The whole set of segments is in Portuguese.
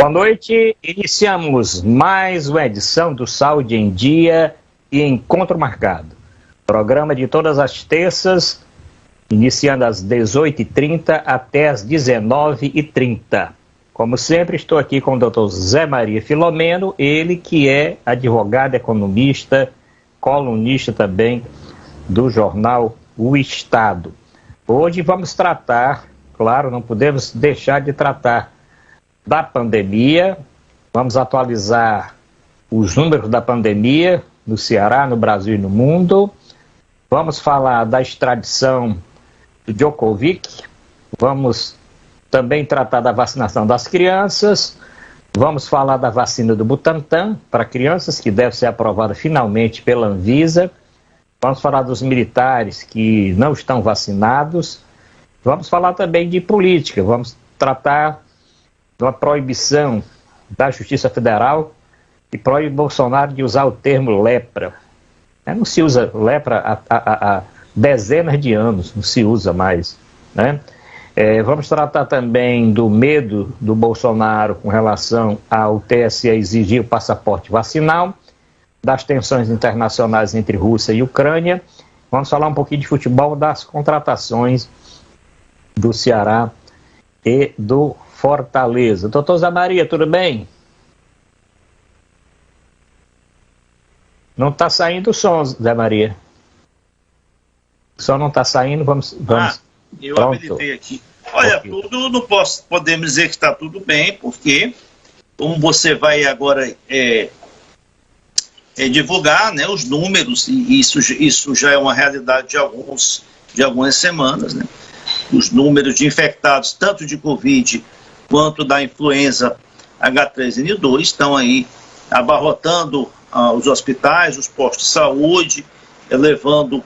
Boa noite, iniciamos mais uma edição do Saúde em Dia e Encontro Marcado. Programa de todas as terças, iniciando às 18h30 até às 19h30. Como sempre, estou aqui com o Dr. Zé Maria Filomeno, ele que é advogado, economista, colunista também do jornal O Estado. Hoje vamos tratar, claro, não podemos deixar de tratar da pandemia, vamos atualizar os números da pandemia no Ceará, no Brasil e no mundo. Vamos falar da extradição do Djokovic, vamos também tratar da vacinação das crianças, vamos falar da vacina do Butantan para crianças, que deve ser aprovada finalmente pela Anvisa. Vamos falar dos militares que não estão vacinados. Vamos falar também de política, vamos tratar uma proibição da Justiça Federal que proíbe Bolsonaro de usar o termo lepra. Não se usa lepra há dezenas de anos, não se usa mais, né? Vamos tratar também do medo do Bolsonaro com relação ao TSE exigir o passaporte vacinal, das tensões internacionais entre Rússia e Ucrânia. Vamos falar um pouquinho de futebol, das contratações do Ceará e do Fortaleza. Doutor Zé Maria, tudo bem? Não está saindo o som, Zé Maria. O som não está saindo, vamos... Eu habilitei aqui. Olha, okay. Tudo não podemos dizer que está tudo bem, porque como você vai agora divulgar, né, os números, e isso já é uma realidade de algumas semanas, né? Os números de infectados, tanto de Covid quanto da influenza H3N2, estão aí abarrotando os hospitais, os postos de saúde, elevando,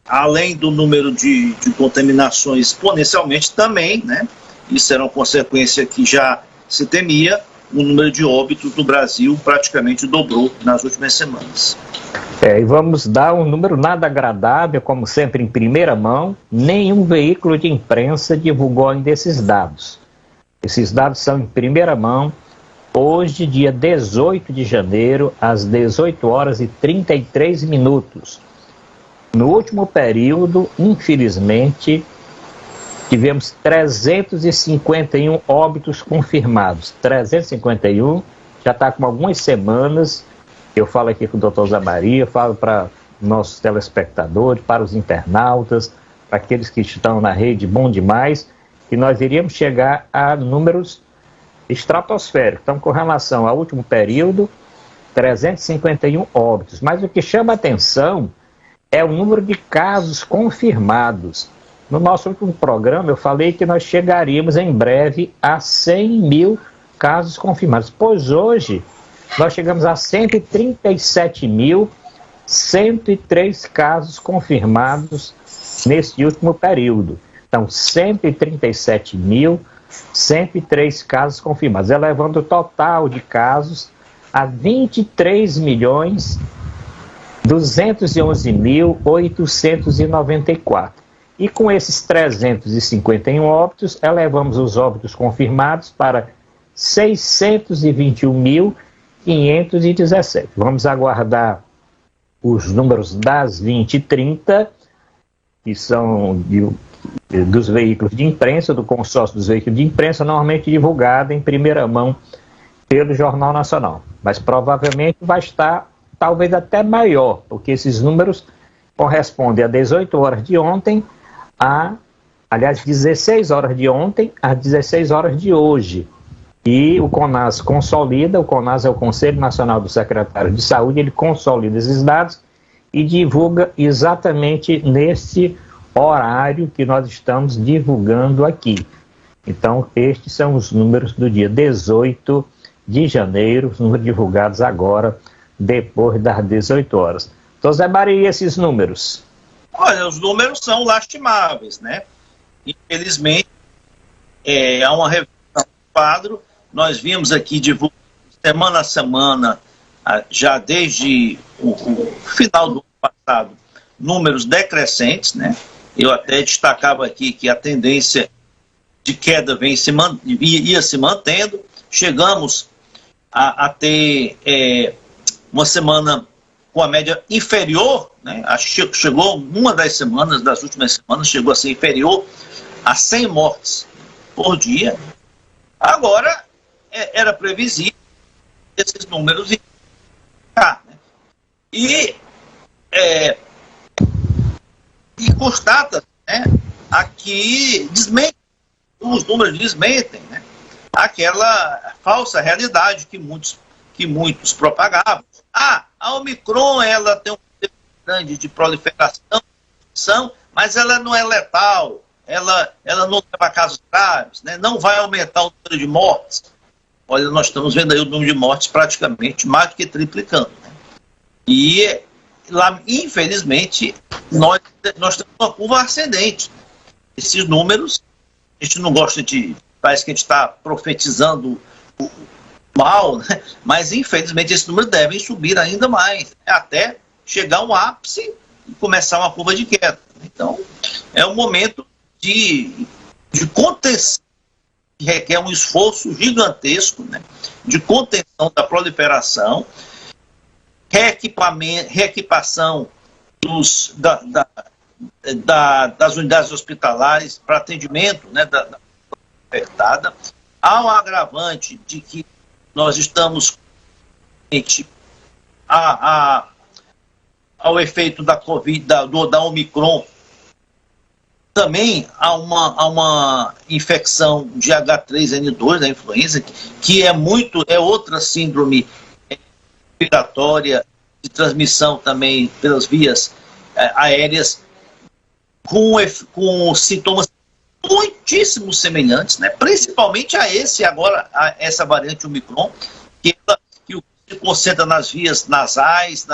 além do número de contaminações exponencialmente também, né? Isso era uma consequência que já se temia. O número de óbitos do Brasil praticamente dobrou nas últimas semanas. E vamos dar um número nada agradável, como sempre em primeira mão. Nenhum veículo de imprensa divulgou ainda esses dados. Esses dados são em primeira mão. Hoje, dia 18 de janeiro, às 18h33. No último período, infelizmente, tivemos 351 óbitos confirmados. 351, já está com algumas semanas. Eu falo aqui com o doutor Zé Maria, falo para nossos telespectadores, para os internautas, para aqueles que estão na rede Bom Demais, que nós iríamos chegar a números estratosféricos. Então, com relação ao último período, 351 óbitos. Mas o que chama a atenção é o número de casos confirmados. No nosso último programa, eu falei que nós chegaríamos em breve a 100 mil casos confirmados. Pois hoje, nós chegamos a 137.103 casos confirmados nesse último período. Então, 137.103 casos confirmados, elevando o total de casos a 23.211.894. E com esses 351 óbitos, elevamos os óbitos confirmados para 621.517. Vamos aguardar os números das 20h30, que são dos veículos de imprensa, do consórcio dos veículos de imprensa, normalmente divulgado em primeira mão pelo Jornal Nacional. Mas provavelmente vai estar talvez até maior, porque esses números correspondem a 18 horas de ontem, 16 horas de ontem às 16 horas de hoje. E o CONAS consolida, o CONAS é o Conselho Nacional do Secretário de Saúde, ele consolida esses dados e divulga exatamente nesse horário que nós estamos divulgando aqui. Então, estes são os números do dia 18 de janeiro, os números divulgados agora, depois das 18 horas. Então, Zé Maria, esses números? Olha, os números são lastimáveis, né? Infelizmente, há uma revisão do quadro. Nós vimos aqui divulgando semana a semana, já desde o final do ano passado, números decrescentes, né? Eu até destacava aqui que a tendência de queda ia se mantendo. chegamos a ter uma semana com a média inferior, né? Chegou uma das semanas, das últimas semanas, chegou a ser inferior a 100 mortes por dia. Agora, era previsível esses números ficar, né? E constata, né, aqui os números desmentem, né, aquela falsa realidade que muitos propagavam. A Omicron, ela tem um poder grande de proliferação, mas ela não é letal, ela não leva a casos graves, né, não vai aumentar o número de mortes. Olha, nós estamos vendo aí o número de mortes praticamente mais do que triplicando, né? E lá, infelizmente, nós temos uma curva ascendente. Esses números, a gente não gosta parece que a gente está profetizando o mal, né? Mas infelizmente esses números devem subir ainda mais, até chegar a um ápice e começar uma curva de queda. Então, é um momento de contenção, que requer um esforço gigantesco, né, de contenção da proliferação, reequipação das unidades hospitalares para atendimento, né, da apertada. Há um agravante de que nós estamos ao efeito da Covid, da Omicron. Também há uma infecção de H3N2, da influenza, que é outra síndrome respiratória de transmissão também pelas vias aéreas, com sintomas muitíssimo semelhantes, né? Principalmente a essa variante Omicron, que se concentra nas vias nasais,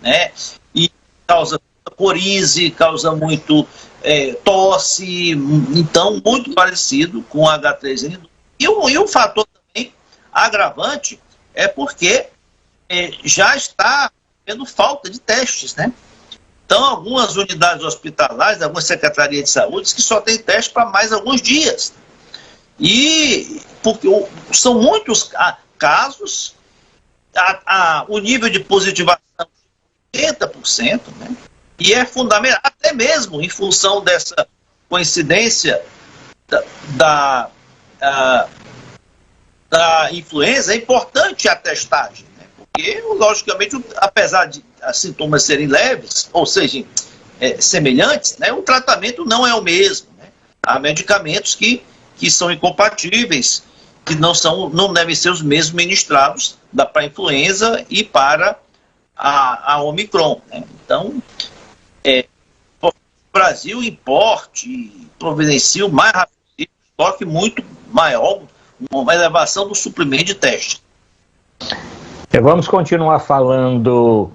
né? E causa corize, causa muito tosse, então muito parecido com o H3N2. E um fator também agravante é porque já está havendo falta de testes, né? Então, algumas unidades hospitalares, algumas secretarias de saúde, que só tem teste para mais alguns dias. E porque são muitos casos, o nível de positivação é 80%, né? E é fundamental, até mesmo em função dessa coincidência da influenza, é importante a testagem, né? Porque, logicamente, apesar de sintomas serem leves, ou seja, semelhantes, né, o tratamento não é o mesmo, né? Há medicamentos que são incompatíveis, que não devem ser os mesmos ministrados para a influenza e para a Omicron, né? Então, o Brasil importe e providencia o mais rápido possível um estoque muito maior, uma elevação do suprimento de teste. Vamos continuar falando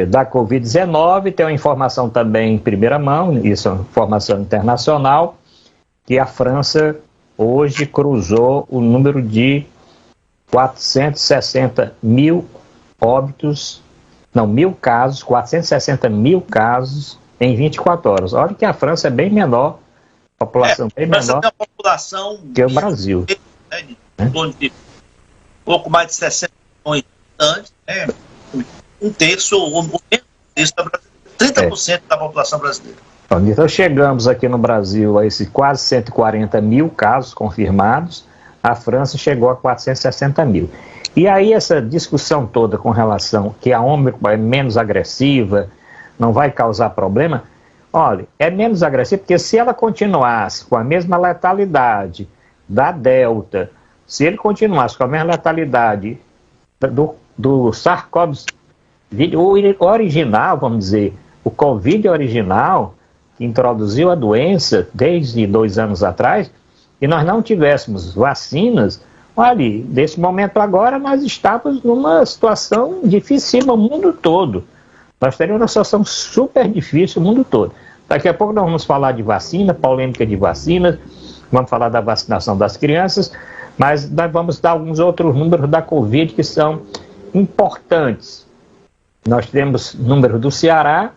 da Covid-19. Tem uma informação também em primeira mão, isso é uma informação internacional, que a França hoje cruzou o número de 460 mil óbitos, mil casos, 460 mil casos em 24 horas. Olha que a França é bem menor, população bem menor tem uma população que o Brasil. De pouco mais de 60 milhões de habitantes, um terço, ou menos da brasileira, 30% da população brasileira. Então chegamos aqui no Brasil a esses quase 140 mil casos confirmados, a França chegou a 460 mil. E aí essa discussão toda com relação que a Ômicron é menos agressiva, não vai causar problema, olha, é menos agressiva porque se ela continuasse com a mesma letalidade da Delta, se ele continuasse com a mesma letalidade do SARS-CoV, o original, vamos dizer, o Covid original, que introduziu a doença desde 2 anos atrás, e nós não tivéssemos vacinas, olha, nesse momento agora nós estávamos numa situação difícil no mundo todo. Nós teríamos uma situação super difícil no mundo todo. Daqui a pouco nós vamos falar de vacina, polêmica de vacinas, vamos falar da vacinação das crianças, mas nós vamos dar alguns outros números da Covid que são importantes. Nós temos números do Ceará,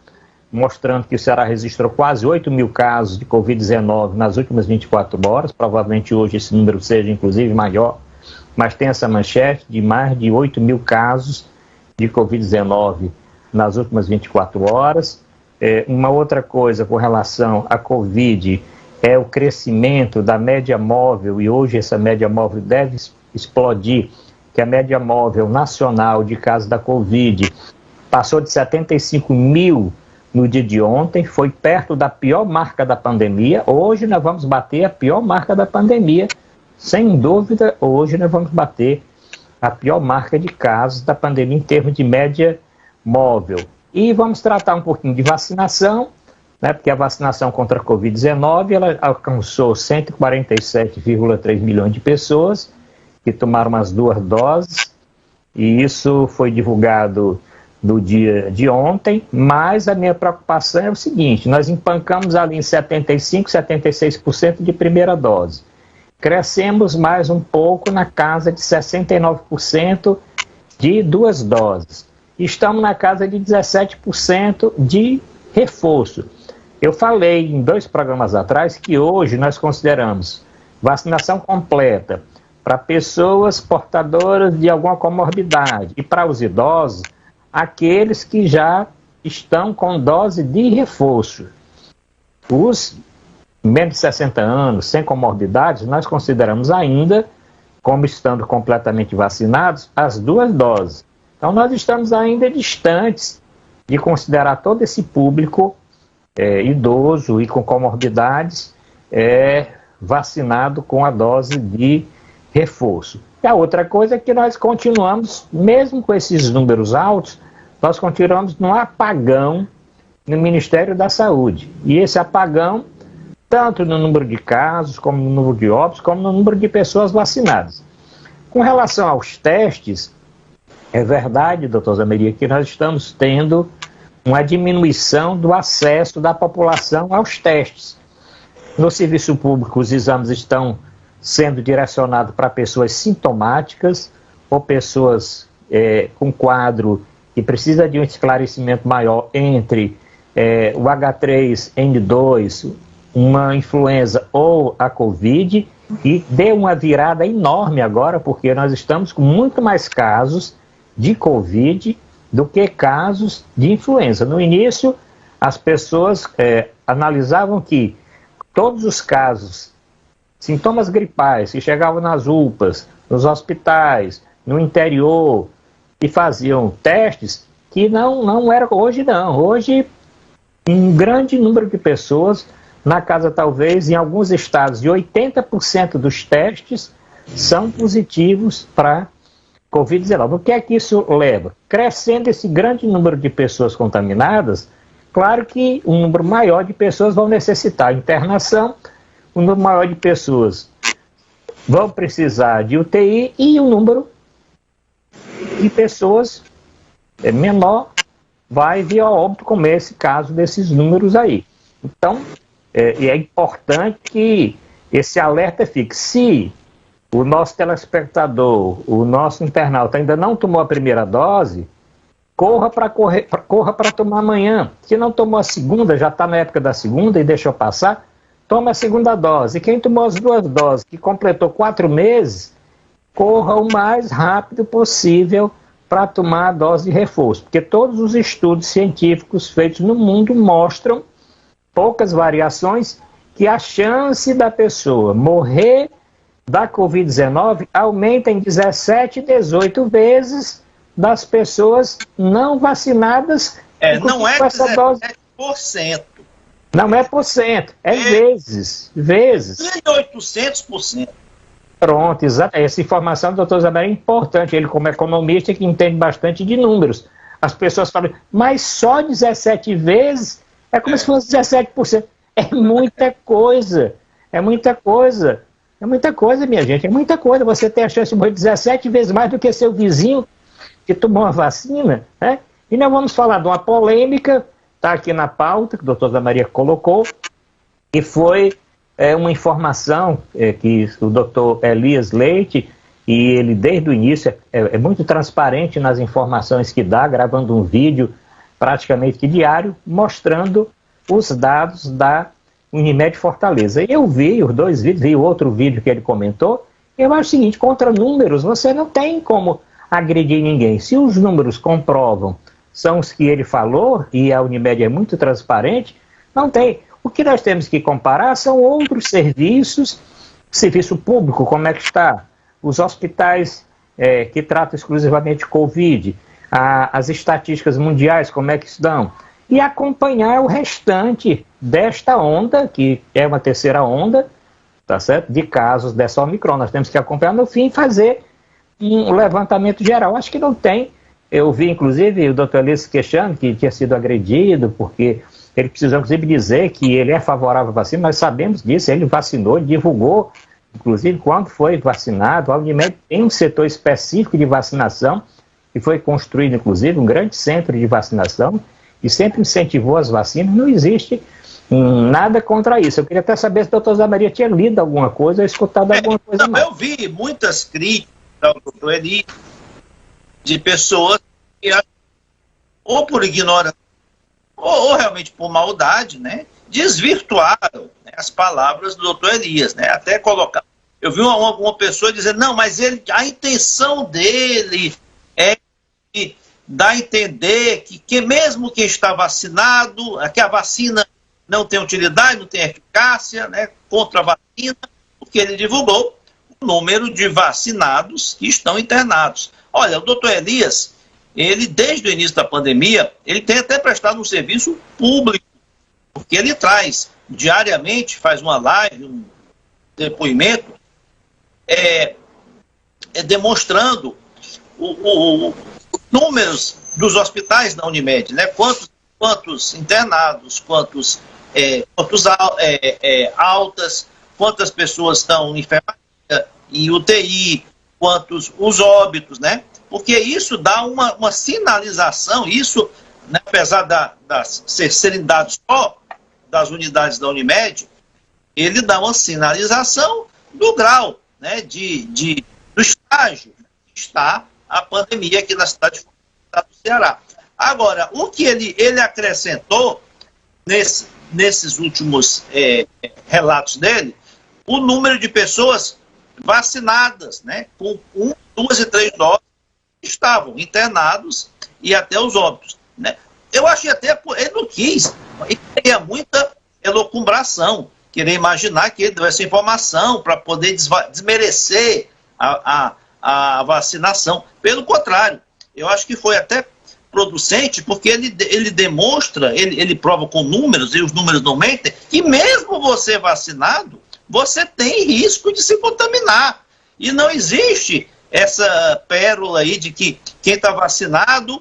mostrando que o Ceará registrou quase 8 mil casos de Covid-19 nas últimas 24 horas, provavelmente hoje esse número seja inclusive maior, mas tem essa manchete de mais de 8 mil casos de Covid-19 nas últimas 24 horas. Uma outra coisa com relação à Covid é o crescimento da média móvel, e hoje essa média móvel deve explodir, que a média móvel nacional de casos da Covid passou de 75 mil no dia de ontem, foi perto da pior marca da pandemia. Hoje nós vamos bater a pior marca da pandemia, sem dúvida. Hoje nós vamos bater a pior marca de casos da pandemia em termos de média móvel. E vamos tratar um pouquinho de vacinação, né, porque a vacinação contra a Covid-19 ela alcançou 147,3 milhões de pessoas que tomaram as 2 doses, e isso foi divulgado no dia de ontem, mas a minha preocupação é o seguinte: nós empancamos ali em 75%, 76% de primeira dose. Crescemos mais um pouco na casa de 69% de 2 doses. Estamos na casa de 17% de reforço. Eu falei em 2 programas atrás que hoje nós consideramos vacinação completa para pessoas portadoras de alguma comorbidade e para os idosos, aqueles que já estão com dose de reforço. Os menos de 60 anos, sem comorbidades, nós consideramos ainda como estando completamente vacinados as 2 doses. Então nós estamos ainda distantes de considerar todo esse público idoso e com comorbidades vacinado com a dose de reforço. E a outra coisa é que nós continuamos, mesmo com esses números altos, nós continuamos num apagão no Ministério da Saúde. E esse apagão, tanto no número de casos, como no número de óbitos, como no número de pessoas vacinadas. Com relação aos testes, é verdade, doutor Zé Maria, que nós estamos tendo uma diminuição do acesso da população aos testes. No serviço público, os exames estão sendo direcionados para pessoas sintomáticas ou pessoas com quadro que precisa de um esclarecimento maior entre o H3N2, uma influenza ou a Covid, e deu uma virada enorme agora, porque nós estamos com muito mais casos de Covid do que casos de influenza. No início, as pessoas analisavam que todos os casos, sintomas gripais, que chegavam nas UPAs, nos hospitais, no interior, e faziam testes, que não era hoje não. Hoje, um grande número de pessoas, na casa talvez, em alguns estados, de 80% dos testes são positivos para Covid-19. O que é que isso leva? Crescendo esse grande número de pessoas contaminadas, claro que um número maior de pessoas vão necessitar internação, um número maior de pessoas vão precisar de UTI e um número de pessoas menor vai vir a óbito, como é esse caso desses números aí. Então, é importante que esse alerta fique. Se o nosso telespectador, o nosso internauta ainda não tomou a primeira dose, corra para tomar amanhã. Se não tomou a segunda, já está na época da segunda e deixou passar, toma a segunda dose. E quem tomou as 2 doses, que completou 4 meses, corra o mais rápido possível para tomar a dose de reforço. Porque todos os estudos científicos feitos no mundo mostram, poucas variações, que a chance da pessoa morrer da Covid-19 aumenta em 17, 18 vezes das pessoas não vacinadas. Não é 17%. Não é por cento, vezes. 1.800%. Pronto, exato. Essa informação do doutor Zé Maria é importante. Ele, como economista, que entende bastante de números. As pessoas falam, mas só 17 vezes? É como se fosse 17%. É muita coisa. É muita coisa. É muita coisa, minha gente. É muita coisa. Você tem a chance de morrer 17 vezes mais do que seu vizinho que tomou a vacina, né? E nós vamos falar de uma polêmica, está aqui na pauta, que o doutor Zé Maria colocou, que foi uma informação que o doutor Elias Leite, e ele desde o início é muito transparente nas informações que dá, gravando um vídeo praticamente que diário, mostrando os dados da Unimed Fortaleza. Eu vi os 2 vídeos, vi outro vídeo que ele comentou, Eu acho o seguinte, contra números você não tem como agredir ninguém. Se os números comprovam, são os que ele falou, e a Unimed é muito transparente, não tem. O que nós temos que comparar são outros serviços, serviço público, como é que está, os hospitais que tratam exclusivamente Covid, as estatísticas mundiais, como é que estão, e acompanhar o restante desta onda, que é uma terceira onda, tá certo? De casos dessa Omicron. Nós temos que acompanhar no fim e fazer um levantamento geral. Acho que não tem. Eu vi, inclusive, o doutor Elias queixando que tinha sido agredido, porque ele precisou, inclusive, dizer que ele é favorável à vacina. Nós sabemos disso, ele vacinou, ele divulgou, inclusive, quando foi vacinado. A Unimed tem um setor específico de vacinação, que foi construído, inclusive, um grande centro de vacinação, e sempre incentivou as vacinas. Não existe nada contra isso. Eu queria até saber se o doutor Zé Maria tinha lido alguma coisa ou escutado alguma coisa mais. Eu vi muitas críticas ao doutor Eli de pessoas que, ou por ignorância, ou realmente por maldade, né, desvirtuaram, né, as palavras do doutor Elias, né, até colocar. Eu vi uma pessoa dizendo, não, mas a intenção dele é dar a entender que mesmo quem está vacinado, que a vacina não tem utilidade, não tem eficácia, né, contra a vacina, porque ele divulgou o número de vacinados que estão internados. Olha, o doutor Elias, ele desde o início da pandemia, ele tem até prestado um serviço público, porque ele traz diariamente, faz uma live, um depoimento, demonstrando os números dos hospitais da Unimed, né? Quantos internados, quantos altas, quantas pessoas estão em enfermaria, em UTI, quantos os óbitos, né? Porque isso dá uma sinalização, isso, né, apesar serem dados só das unidades da Unimed, ele dá uma sinalização do grau, né, do estágio que está a pandemia aqui na cidade do Ceará. Agora, o que ele acrescentou nesses últimos relatos dele, o número de pessoas vacinadas, né, com 1, 2 e 3 doses, estavam internados e até os óbitos, né? Eu achei até, ele não quis, ele queria muita elocumbração, queria imaginar que ele deu essa informação para poder desmerecer a vacinação. Pelo contrário, eu acho que foi até producente, porque ele demonstra, ele prova com números, e os números não mentem, que mesmo você vacinado, você tem risco de se contaminar. E não existe essa pérola aí de que quem está vacinado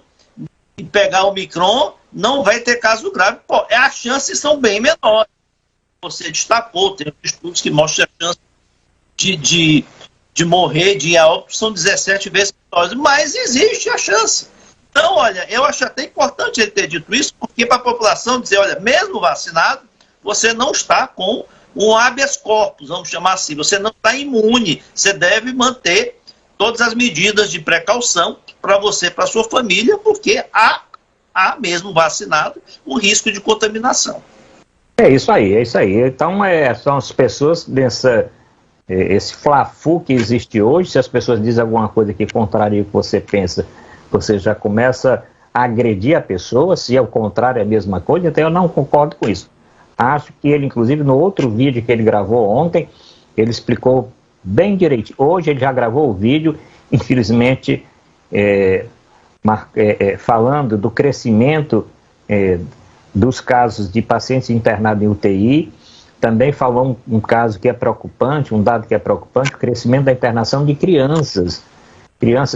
e pegar o Omicron não vai ter caso grave. Pô, as chances são bem menores. Você destacou, tem estudos que mostram a chance de morrer, de ir a óbito, são 17 vezes menores, mas existe a chance. Então, olha, eu acho até importante ele ter dito isso, porque para a população dizer, olha, mesmo vacinado, você não está com um habeas corpus, vamos chamar assim, você não está imune, você deve manter todas as medidas de precaução para você, para sua família, porque há mesmo vacinado o risco de contaminação. É isso aí. Então, são as pessoas esse fla-fu que existe hoje. Se as pessoas dizem alguma coisa que contraria o que você pensa, você já começa a agredir a pessoa. Se é o contrário, é a mesma coisa. Então, eu não concordo com isso. Acho que ele, inclusive, no outro vídeo que ele gravou ontem, ele explicou bem direito. Hoje ele já gravou o vídeo, infelizmente, falando do crescimento dos casos de pacientes internados em UTI. Também falou um caso que é preocupante, um dado que é preocupante, o crescimento da internação de crianças,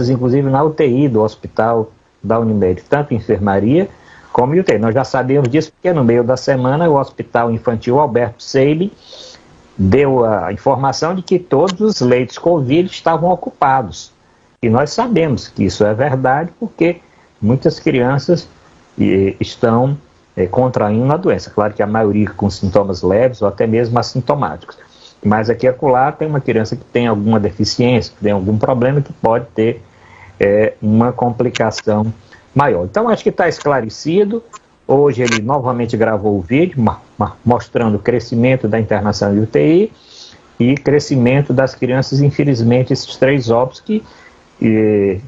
inclusive na UTI do hospital da Unimed, tanto enfermaria como UTI. Nós já sabemos disso porque no meio da semana o Hospital Infantil Alberto Seib deu a informação de que todos os leitos Covid estavam ocupados. E nós sabemos que isso é verdade porque muitas crianças estão contraindo a doença. Claro que a maioria com sintomas leves ou até mesmo assintomáticos. Mas aqui e acolá tem uma criança que tem alguma deficiência, que tem algum problema que pode ter uma complicação maior. Então acho que está esclarecido. Hoje ele novamente gravou o vídeo mostrando o crescimento da internação de UTI e crescimento das crianças, infelizmente, esses 3 óbitos que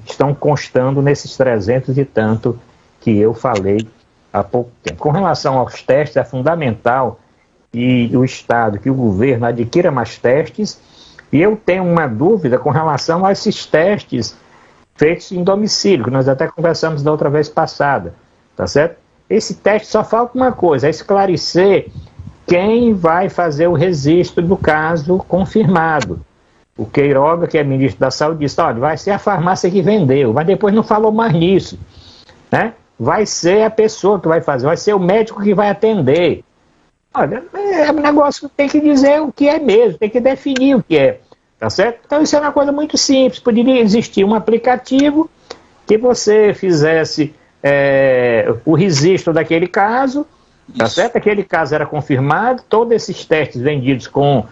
estão constando nesses 300 e tanto que eu falei há pouco tempo. Com relação aos testes, é fundamental que o Estado, que o governo adquira mais testes, e eu tenho uma dúvida com relação a esses testes feitos em domicílio, que nós até conversamos da outra vez passada, tá certo? Esse teste só falta uma coisa, é esclarecer quem vai fazer o registro do caso confirmado. O Queiroga, que é ministro da Saúde, disse, olha, vai ser a farmácia que vendeu, mas depois não falou mais nisso, né? Vai ser a pessoa que vai fazer, vai ser o médico que vai atender. Olha, é um negócio que tem que dizer o que é mesmo, tem que definir o que é, tá certo? Então isso é uma coisa muito simples, poderia existir um aplicativo que você fizesse o registro daquele caso, tá certo? Aquele caso era confirmado, todos esses testes vendidos com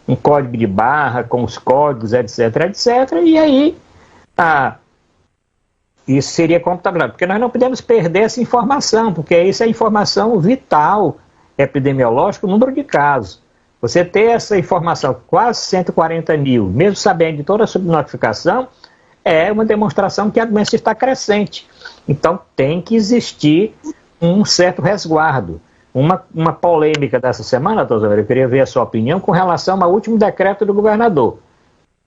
um código de barra, com os códigos, etc, etc, e aí isso seria computabilizado, porque nós não podemos perder essa informação, porque isso é informação vital epidemiológica, o número de casos. Você ter essa informação, quase 140 mil, mesmo sabendo de toda a subnotificação, é uma demonstração que a doença está crescente. Então tem que existir um certo resguardo. Uma polêmica dessa semana, doutor, eu queria ver a sua opinião com relação ao último decreto do governador.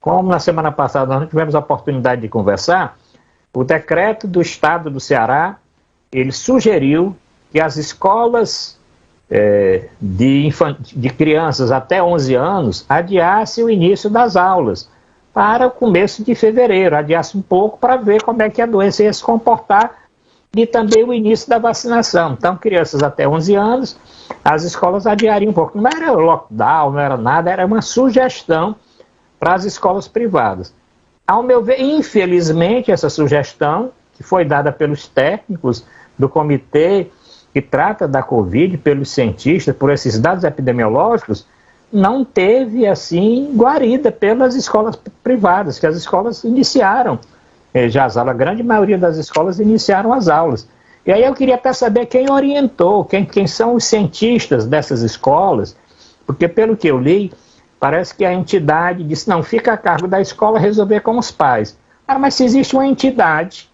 Como na semana passada nós não tivemos a oportunidade de conversar, o decreto do estado do Ceará, ele sugeriu que as escolas de crianças até 11 anos adiassem o início das aulas para o começo de fevereiro, adiasse um pouco para ver como é que a doença ia se comportar e também o início da vacinação. Então, crianças até 11 anos, as escolas adiariam um pouco. Não era lockdown, não era nada, era uma sugestão para as escolas privadas. Ao meu ver, infelizmente, essa sugestão, que foi dada pelos técnicos do comitê que trata da Covid, pelos cientistas, por esses dados epidemiológicos, não teve, assim, guarida pelas escolas privadas, que as escolas iniciaram já as aulas. A grande maioria das escolas iniciaram as aulas. E aí eu queria até saber quem orientou, quem são os cientistas dessas escolas, porque pelo que eu li, parece que a entidade disse, não, fica a cargo da escola resolver com os pais. Mas se existe uma entidade,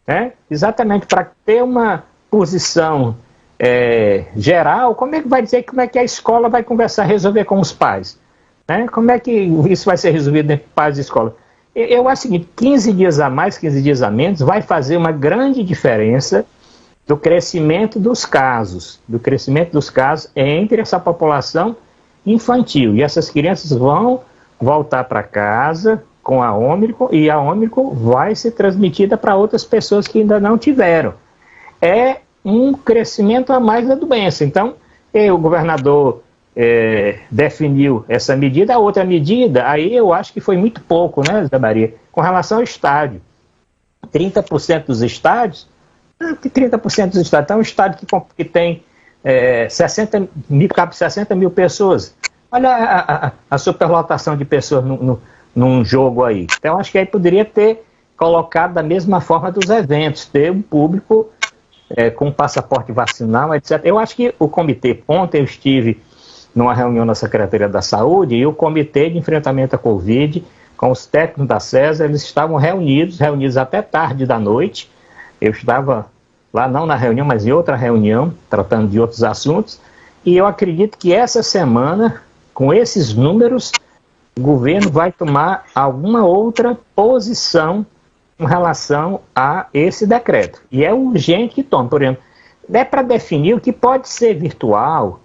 né, exatamente para ter uma posição geral, como é que vai dizer como é que a escola vai conversar, resolver com os pais? Né? Como é que isso vai ser resolvido entre pais e escola? Eu acho o seguinte, 15 dias a mais, 15 dias a menos, vai fazer uma grande diferença do crescimento dos casos entre essa população infantil. E essas crianças vão voltar para casa com a Ômicron, e a Ômicron vai ser transmitida para outras pessoas que ainda não tiveram. É um crescimento a mais da doença. Então, o governador definiu essa medida. A outra medida, aí eu acho que foi muito pouco, né, Zé Maria? Com relação ao estádio. 30% dos estádios, então um estádio que tem 60 mil pessoas. Olha a superlotação de pessoas num jogo aí. Então, acho que aí poderia ter colocado da mesma forma dos eventos, ter um público com passaporte vacinal, etc. Eu acho que o comitê, ontem eu estive numa reunião na Secretaria da Saúde e o Comitê de Enfrentamento à Covid, com os técnicos da CESA, eles estavam reunidos até tarde da noite. Eu estava lá, não na reunião, mas em outra reunião, tratando de outros assuntos, e eu acredito que essa semana, com esses números, o governo vai tomar alguma outra posição em relação a esse decreto. E é urgente que tome, por exemplo, é para definir o que pode ser virtual,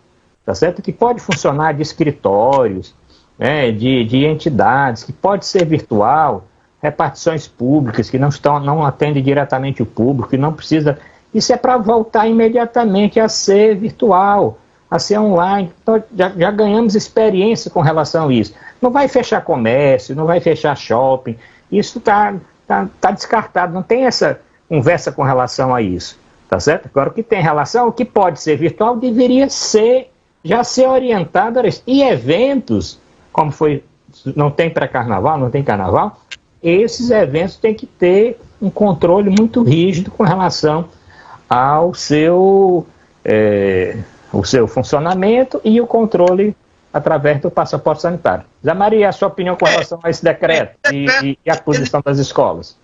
tá certo? Que pode funcionar de escritórios, né, de entidades, que pode ser virtual, repartições públicas que não atendem diretamente o público, que não precisa. Isso é para voltar imediatamente a ser virtual, a ser online. Então, já ganhamos experiência com relação a isso. Não vai fechar comércio, não vai fechar shopping, isso está descartado, não tem essa conversa com relação a isso, tá certo? Agora, o que tem relação, o que pode ser virtual, deveria já ser orientado a isso. E eventos, como foi, não tem pré-carnaval, não tem carnaval, esses eventos têm que ter um controle muito rígido com relação ao seu funcionamento e o controle através do passaporte sanitário. Zé Maria, a sua opinião com relação a esse decreto e a posição das escolas?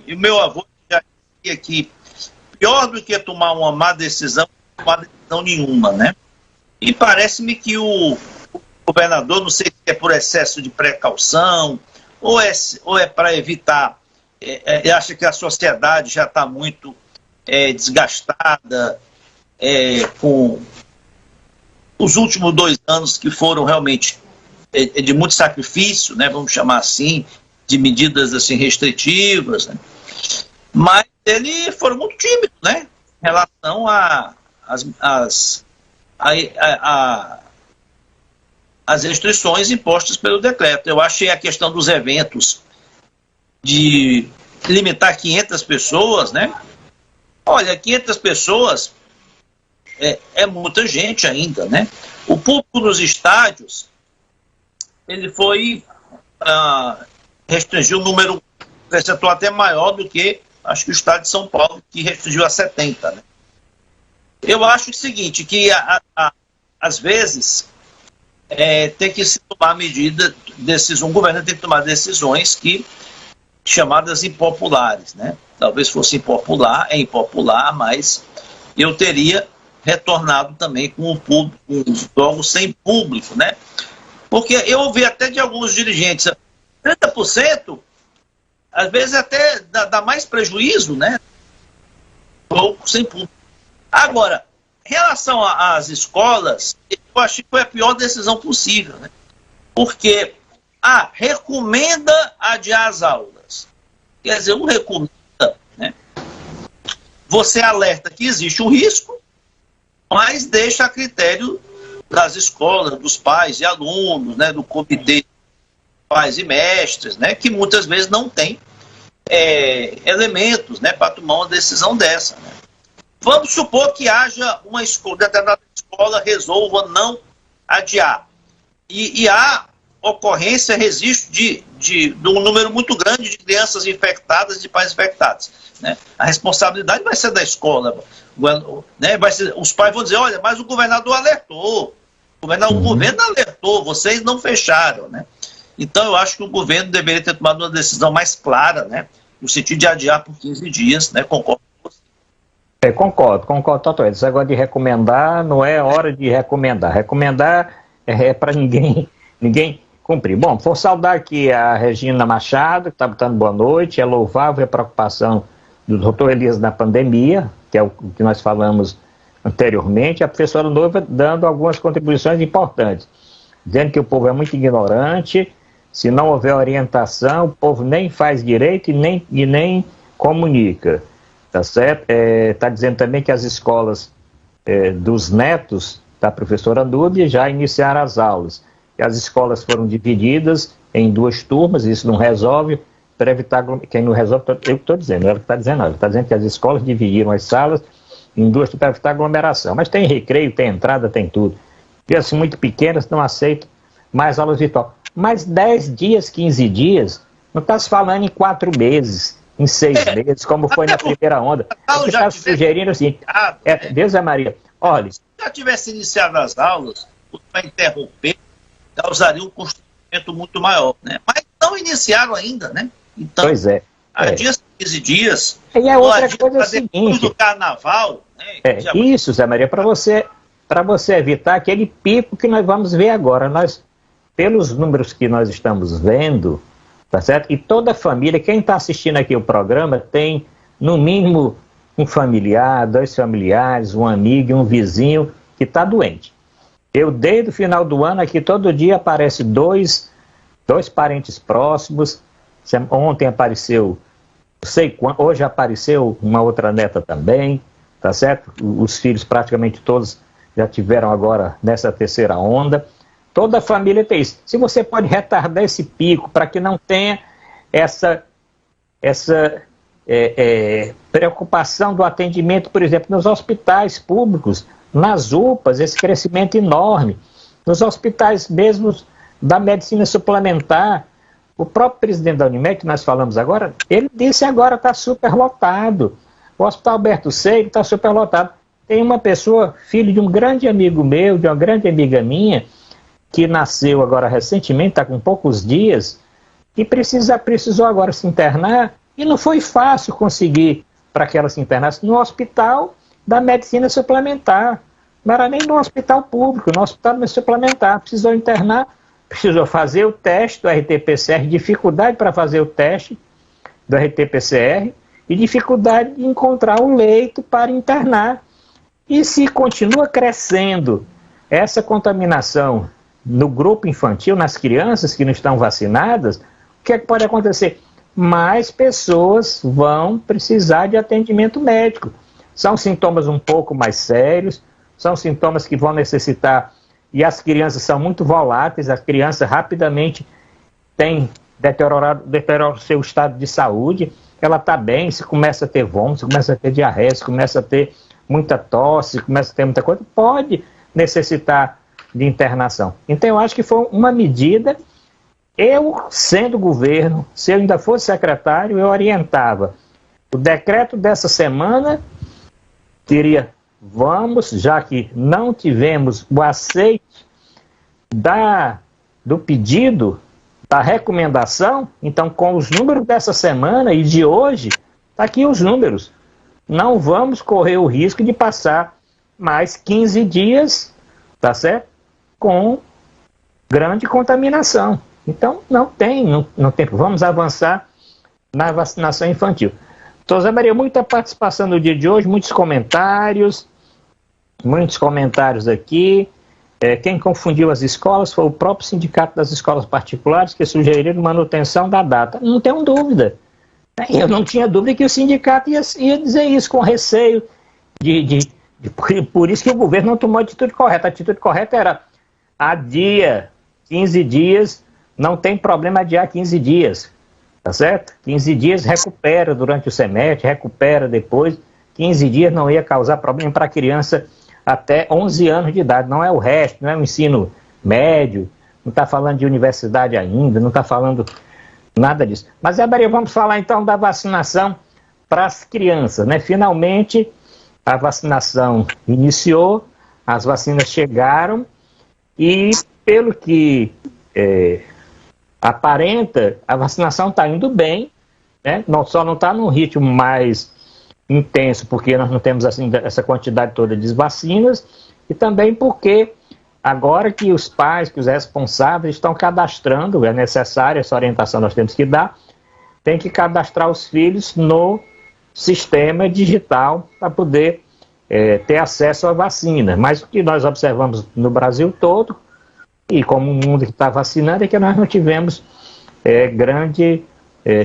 O meu avô já dizia que pior do que tomar uma má decisão, não tomar decisão nenhuma, né? E parece-me que o governador, não sei se é por excesso de precaução, ou é para evitar, acha que a sociedade já está muito desgastada com os últimos 2 anos que foram realmente de muito sacrifício, né, vamos chamar assim, de medidas assim, restritivas, né? Mas eles foram muito tímidos, né, em relação às restrições impostas pelo decreto. Eu achei a questão dos eventos de limitar 500 pessoas, né? Olha, 500 pessoas é muita gente ainda, né? O público nos estádios, ele restringiu o número, percentual até maior do que, acho que o estádio de São Paulo, que restringiu a 70, né? Eu acho o seguinte, que às vezes tem que se tomar um governo tem que tomar decisões chamadas impopulares, né? Talvez fosse impopular, mas eu teria retornado também com o público, com os jogos sem público, né? Porque eu ouvi até de alguns dirigentes, 30%, às vezes até dá mais prejuízo, né? Pouco sem público. Agora, em relação às escolas, eu acho que foi a pior decisão possível, né? Porque recomenda adiar as aulas. Quer dizer, não recomenda, né? Você alerta que existe um risco, mas deixa a critério das escolas, dos pais e alunos, né, do comitê pais e mestres, né, que muitas vezes não tem elementos, né, para tomar uma decisão dessa, né. Vamos supor que haja uma determinada escola resolva não adiar. E a ocorrência resiste de um número muito grande de crianças infectadas e de pais infectados, né. A responsabilidade vai ser da escola, né, os pais vão dizer, olha, mas o governador alertou, o governo alertou, vocês não fecharam, né? Então eu acho que o governo deveria ter tomado uma decisão mais clara, né, no sentido de adiar por 15 dias, né, concordo com você. Concordo totalmente. Esse negócio de recomendar não é hora de recomendar. Recomendar é para ninguém cumprir. Bom, vou saudar aqui a Regina Machado, que está botando boa noite. É louvável a preocupação do doutor Elias na pandemia, que é o que nós falamos anteriormente. A professora Nova dando algumas contribuições importantes, dizendo que o povo é muito ignorante, se não houver orientação, o povo nem faz direito e nem comunica. Tá certo? Está dizendo também que as escolas dos netos da professora Núbia já iniciaram as aulas. E as escolas foram divididas em 2 turmas, isso não resolve, para evitar... Quem não resolve, eu estou dizendo, ela está dizendo, ela está dizendo que as escolas dividiram as salas em 2 para evitar aglomeração. Mas tem recreio, tem entrada, tem tudo. Crianças muito pequenas não aceitam mais aulas virtuais. Mas 10 dias, 15 dias, não está se falando em 4 meses, em 6 meses, como foi na primeira onda. Você está sugerindo assim, Deus é Maria, olha... Se já tivesse iniciado as aulas, para interromper, causaria um constrangimento muito maior, né? Mas não iniciaram ainda, né? Então, pois é. Há dias, 15 dias... E a outra coisa é o seguinte... do carnaval... Né, isso, Zé Maria, para você evitar aquele pico que nós vamos ver agora. Pelos números que nós estamos vendo, tá certo? E toda família, quem está assistindo aqui o programa, tem no mínimo um familiar, 2 familiares, um amigo e um vizinho que está doente. Desde o final do ano, aqui todo dia aparece dois parentes próximos. Ontem apareceu, não sei quando, hoje apareceu uma outra neta também, tá certo? Os filhos praticamente todos já tiveram agora nessa terceira onda. Toda a família tem isso. Se você pode retardar esse pico para que não tenha essa preocupação do atendimento, por exemplo, nos hospitais públicos, nas UPAs, esse crescimento enorme, nos hospitais mesmo da medicina suplementar. O próprio presidente da Unimed, que nós falamos agora, ele disse agora está superlotado. O Hospital Alberto Seio está superlotado. Tem uma pessoa, filho de um grande amigo meu, de uma grande amiga minha, que nasceu agora recentemente, está com poucos dias, e precisou agora se internar, e não foi fácil conseguir para que ela se internasse no hospital da medicina suplementar. Não era nem no hospital público, no hospital suplementar. Precisou internar, precisou fazer o teste do RT-PCR, dificuldade para fazer o teste do RT-PCR e dificuldade de encontrar o leito para internar. E se continua crescendo essa contaminação no grupo infantil, nas crianças que não estão vacinadas, o que é que pode acontecer? Mais pessoas vão precisar de atendimento médico. São sintomas um pouco mais sérios, são sintomas que vão necessitar, e as crianças são muito voláteis, a criança rapidamente tem deteriorado o seu estado de saúde, ela está bem, se começa a ter vômito, se começa a ter diarreia, se começa a ter muita tosse, se começa a ter muita coisa, pode necessitar de internação. Então eu acho que foi uma medida, eu sendo governo, se eu ainda fosse secretário, eu orientava. O decreto dessa semana teria, já que não tivemos o aceite do pedido, da recomendação, então com os números dessa semana e de hoje, está aqui os números. Não vamos correr o risco de passar mais 15 dias, tá certo? Com grande contaminação. Então, não tem. Vamos avançar na vacinação infantil. Então, Zé Maria, muita participação no dia de hoje, muitos comentários aqui. Quem confundiu as escolas foi o próprio Sindicato das Escolas Particulares, que sugeriram manutenção da data. Não tenho dúvida. Eu não tinha dúvida que o sindicato ia dizer isso, com receio. Por isso que o governo não tomou a atitude correta. A atitude correta era adia 15 dias, não tem problema adiar 15 dias, tá certo? 15 dias recupera durante o semestre, recupera depois, 15 dias não ia causar problema para a criança até 11 anos de idade, não é o resto, não é o ensino médio, não está falando de universidade ainda, não está falando nada disso. Mas, Zé Maria, vamos falar então da vacinação para as crianças, né? Finalmente, a vacinação iniciou, as vacinas chegaram e, pelo que aparenta, a vacinação está indo bem, né? Só não está num ritmo mais intenso, porque nós não temos assim, essa quantidade toda de vacinas, e também porque agora que os pais, que os responsáveis estão cadastrando, é necessária essa orientação, nós temos que dar, tem que cadastrar os filhos no sistema digital para poder ter acesso à vacina. Mas o que nós observamos no Brasil todo, e como o mundo que está vacinando, é que nós não tivemos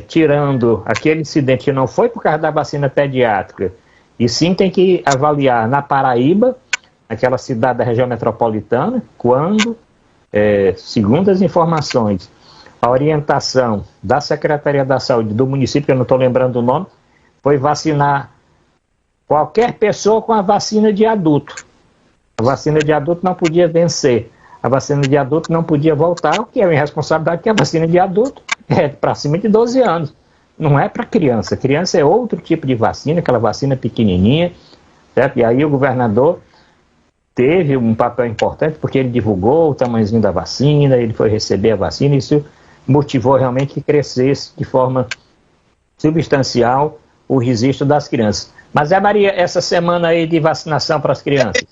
tirando aquele incidente que não foi por causa da vacina pediátrica, e sim tem que avaliar na Paraíba, aquela cidade da região metropolitana, quando, segundo as informações, a orientação da Secretaria da Saúde do município, que eu não estou lembrando o nome, foi vacinar qualquer pessoa com a vacina de adulto. A vacina de adulto não podia vencer. A vacina de adulto não podia voltar, o que é uma irresponsabilidade, porque a vacina de adulto é para cima de 12 anos. Não é para criança. Criança é outro tipo de vacina, aquela vacina pequenininha, certo? E aí o governador teve um papel importante, porque ele divulgou o tamanhozinho da vacina, ele foi receber a vacina, e isso motivou realmente que crescesse de forma substancial o registro das crianças. Mas, Zé Maria, essa semana aí de vacinação para as crianças?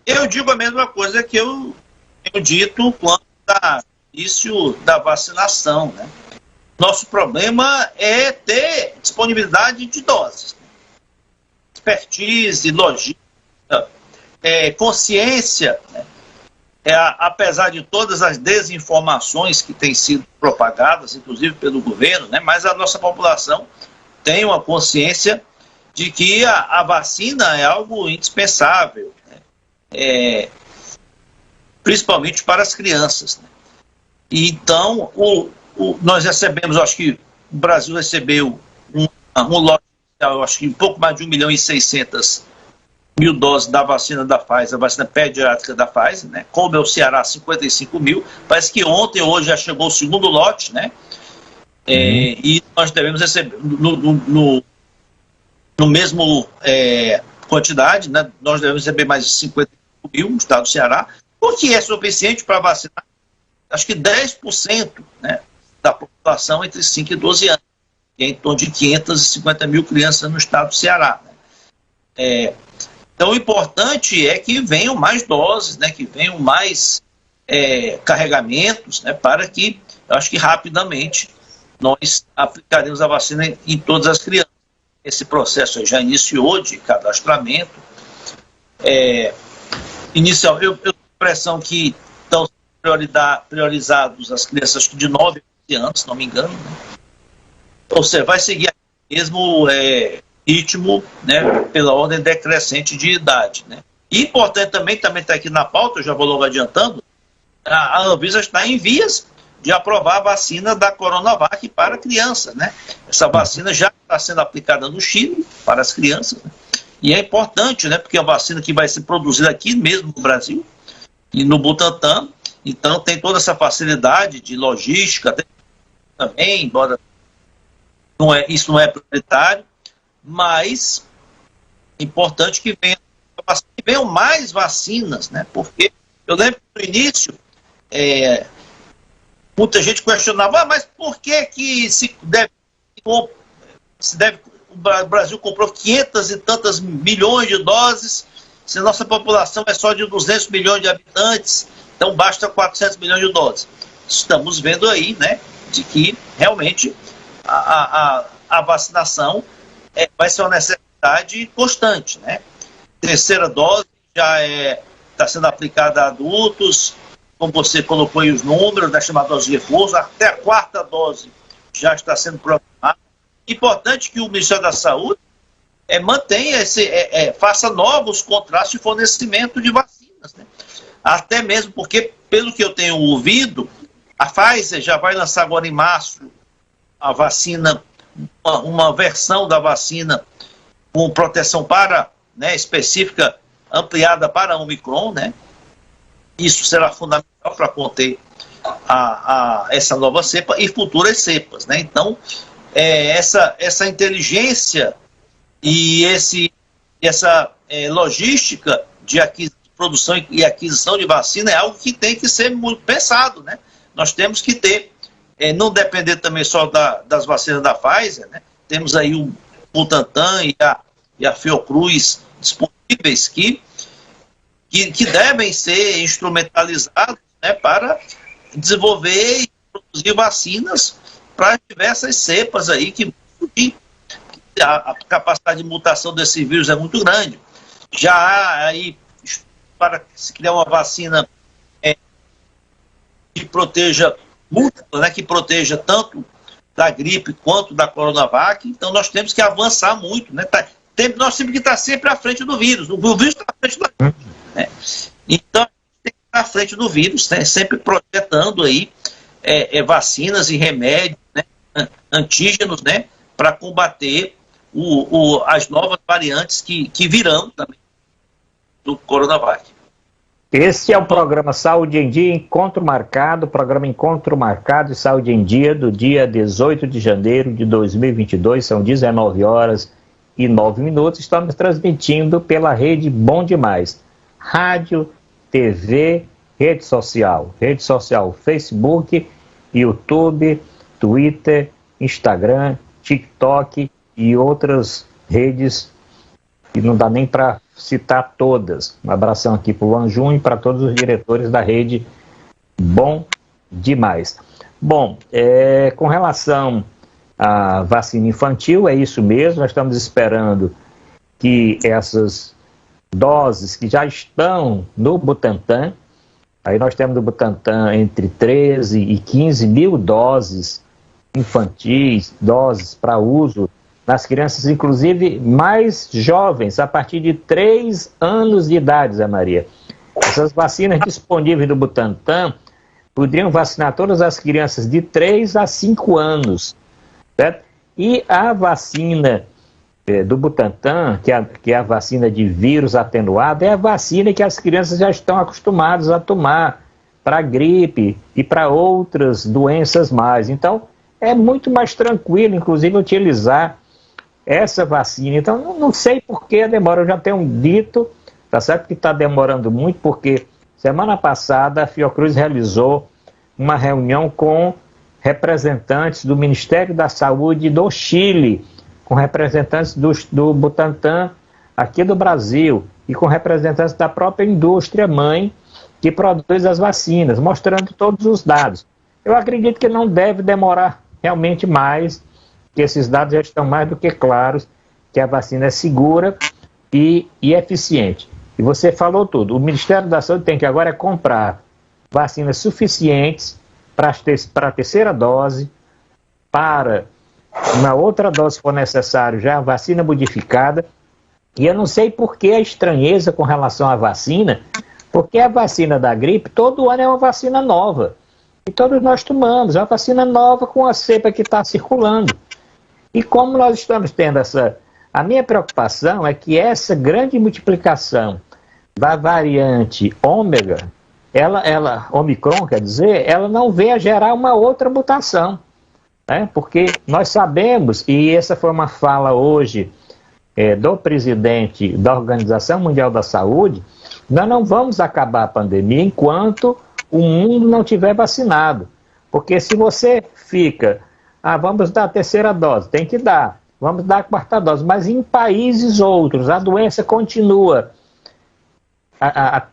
Eu digo a mesma coisa que eu tenho dito quanto ao início da vacinação, né? Nosso problema é ter disponibilidade de doses. Expertise, logística, consciência, né? Apesar de todas as desinformações que têm sido propagadas, inclusive pelo governo, né? Mas a nossa população tem uma consciência de que a vacina é algo indispensável, né? Principalmente para as crianças, né? E então, nós recebemos, acho que o Brasil recebeu um lote, eu acho que um pouco mais de 1.600.000 doses da vacina da Pfizer, a vacina pediátrica da Pfizer, né? Como é o Ceará, 55.000. Parece que ontem ou hoje já chegou o segundo lote, né? E nós devemos receber no mesmo quantidade, né? Nós devemos receber mais de 55.000 no estado do Ceará, o que é suficiente para vacinar acho que 10%, né, da população entre 5 e 12 anos, que é em torno de 550 mil crianças no estado do Ceará. Né? Então, o importante é que venham mais doses, né, que venham mais carregamentos, né, para que, eu acho que rapidamente, nós aplicaremos a vacina em todas as crianças. Esse processo já iniciou de cadastramento. Inicial, eu tenho a impressão que estão priorizados as crianças de 9 a 11 anos, se não me engano. Né? Ou seja, vai seguir o mesmo ritmo, né, pela ordem decrescente de idade. Né? E importante também está aqui na pauta, eu já vou logo adiantando, a Anvisa está em vias de aprovar a vacina da Coronavac para crianças. Né? Essa vacina já está sendo aplicada no Chile para as crianças. Né? E é importante, né, porque é uma vacina que vai ser produzida aqui mesmo no Brasil e no Butantan. Então tem toda essa facilidade de logística também, embora isso não é prioritário, mas é importante que venham mais vacinas, né? Porque eu lembro que no início muita gente questionava, mas por que o Brasil comprou 500 e tantas milhões de doses, se nossa população é só de 200 milhões de habitantes, então basta 400 milhões de doses. Estamos vendo aí, né, de que realmente a vacinação vai ser uma necessidade constante, né? Terceira dose já está sendo aplicada a adultos, como você colocou aí os números, da chamada dose de reforço, até a quarta dose já está sendo programada. Importante que o Ministério da Saúde mantenha faça novos contratos de fornecimento de vacinas, né? Até mesmo porque, pelo que eu tenho ouvido, a Pfizer já vai lançar agora em março a vacina, uma versão da vacina com proteção específica ampliada para a Omicron, né? Isso será fundamental para conter essa nova cepa e futuras cepas, né? Então, essa inteligência e essa logística de produção e aquisição de vacina é algo que tem que ser muito pensado, né? Nós temos que ter, não depender também só das vacinas da Pfizer, né? Temos aí o Butantan e a Fiocruz disponíveis que devem ser instrumentalizados, né, para desenvolver e produzir vacinas para diversas cepas aí que a capacidade de mutação desse vírus é muito grande. Já há aí para se criar uma vacina que proteja múltipla, né, que proteja tanto da gripe quanto da Coronavac. Então nós temos que avançar muito, né? Nós temos que estar sempre à frente do vírus. O vírus está à frente da gente, né? Então a gente tem que estar à frente do vírus, né? Sempre projetando aí vacinas e remédios, né, antígenos, né, para combater as novas variantes que virão também do Coronavac. Esse é o programa Saúde em Dia, Encontro Marcado, programa Encontro Marcado e Saúde em Dia, do dia 18 de janeiro de 2022, são 19 horas e 9 minutos, estamos transmitindo pela rede Bom Demais, rádio, TV, rede social Facebook, YouTube, Twitter, Instagram, TikTok e outras redes que não dá nem para citar todas. Um abração aqui para o Anjum e para todos os diretores da rede Bom Demais. Bom, com relação à vacina infantil, é isso mesmo, nós estamos esperando que essas doses que já estão no Butantan, aí nós temos no Butantan entre 13 e 15 mil doses infantis, doses para uso nas crianças, inclusive mais jovens, a partir de 3 anos de idade, Zé Maria. Essas vacinas disponíveis do Butantan poderiam vacinar todas as crianças de 3 a 5 anos, certo? E a vacina do Butantan, que é a vacina de vírus atenuado, é a vacina que as crianças já estão acostumadas a tomar para gripe e para outras doenças mais. Então, é muito mais tranquilo, inclusive, utilizar essa vacina. Então, não sei por que a demora. Eu já tenho dito, tá certo que está demorando muito, porque semana passada a Fiocruz realizou uma reunião com representantes do Ministério da Saúde do Chile, com representantes do Butantan aqui do Brasil e com representantes da própria indústria mãe que produz as vacinas, mostrando todos os dados. Eu acredito que não deve demorar realmente mais, que esses dados já estão mais do que claros, que a vacina é segura e eficiente. E você falou tudo, o Ministério da Saúde tem que agora comprar vacinas suficientes para a terceira dose, para uma outra dose, se for necessário, já a vacina modificada. E eu não sei por que a estranheza com relação à vacina, porque a vacina da gripe, todo ano é uma vacina nova. E todos nós tomamos, é uma vacina nova com a cepa que está circulando. E como nós estamos tendo a minha preocupação é que essa grande multiplicação da variante ômega, Omicron, quer dizer, ela não venha a gerar uma outra mutação, né? Porque nós sabemos, e essa foi uma fala hoje do presidente da Organização Mundial da Saúde, nós não vamos acabar a pandemia enquanto o mundo não tiver vacinado. Porque se você fica, vamos dar a terceira dose, tem que dar, vamos dar a quarta dose, mas em países outros a doença continua,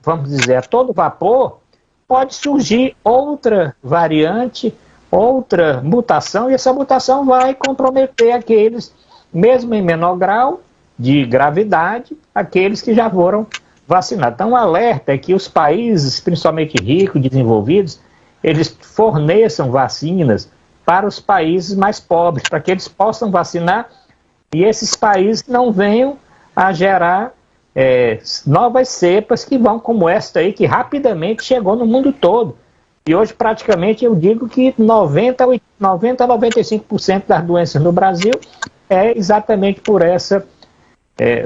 vamos dizer, a todo vapor, pode surgir outra variante, outra mutação, e essa mutação vai comprometer aqueles, mesmo em menor grau de gravidade, aqueles que já foram vacinados. Então, o alerta é que os países, principalmente ricos, desenvolvidos, eles forneçam vacinas para os países mais pobres, para que eles possam vacinar e esses países não venham a gerar novas cepas que vão, como esta aí, que rapidamente chegou no mundo todo. E hoje, praticamente, eu digo que 90 a 95% das doenças no Brasil é exatamente por essa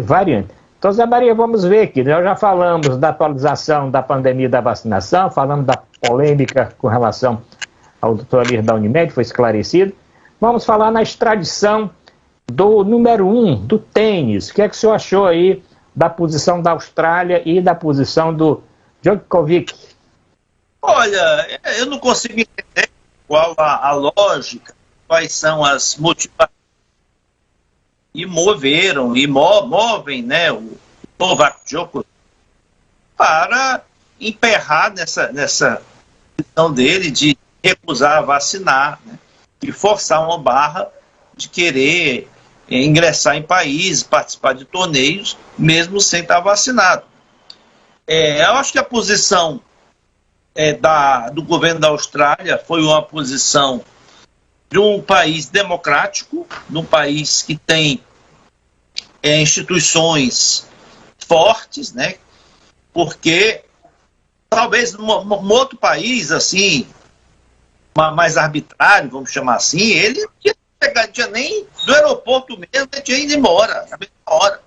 variante. Então, Zé Maria, vamos ver aqui. Nós já falamos da atualização da pandemia da vacinação, falamos da polêmica com relação ao doutor Alir da Unimed, foi esclarecido. Vamos falar na extradição do número 1 do tênis. O que é que o senhor achou aí da posição da Austrália e da posição do Djokovic? Olha, eu não consigo entender qual a lógica, quais são as motivações e moveram e movem, né, o Novak Djokovic para emperrar nessa posição dele de recusar vacinar, né, e forçar uma barra de querer ingressar em países, participar de torneios, mesmo sem estar vacinado. Eu acho que a posição do governo da Austrália foi uma posição de um país democrático, de um país que tem instituições fortes, né? Porque talvez um outro país, assim, mais arbitrário, vamos chamar assim, ele tinha nem do aeroporto mesmo, ele tinha ido embora, na mesma hora.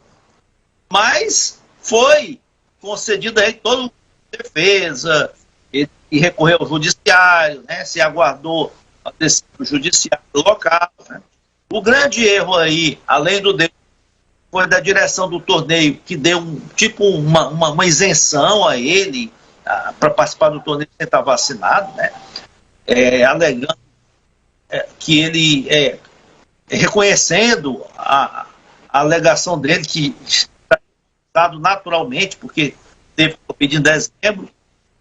Mas foi concedido a ele toda a defesa, e recorreu ao judiciário, né? Se aguardou a decisão do judiciário local, né? O grande erro aí, além do dele, foi da direção do torneio, que deu uma isenção a ele para participar do torneio sem estar vacinado, né? Alegando que ele, reconhecendo a alegação dele, que está dado naturalmente, porque teve Covid em dezembro.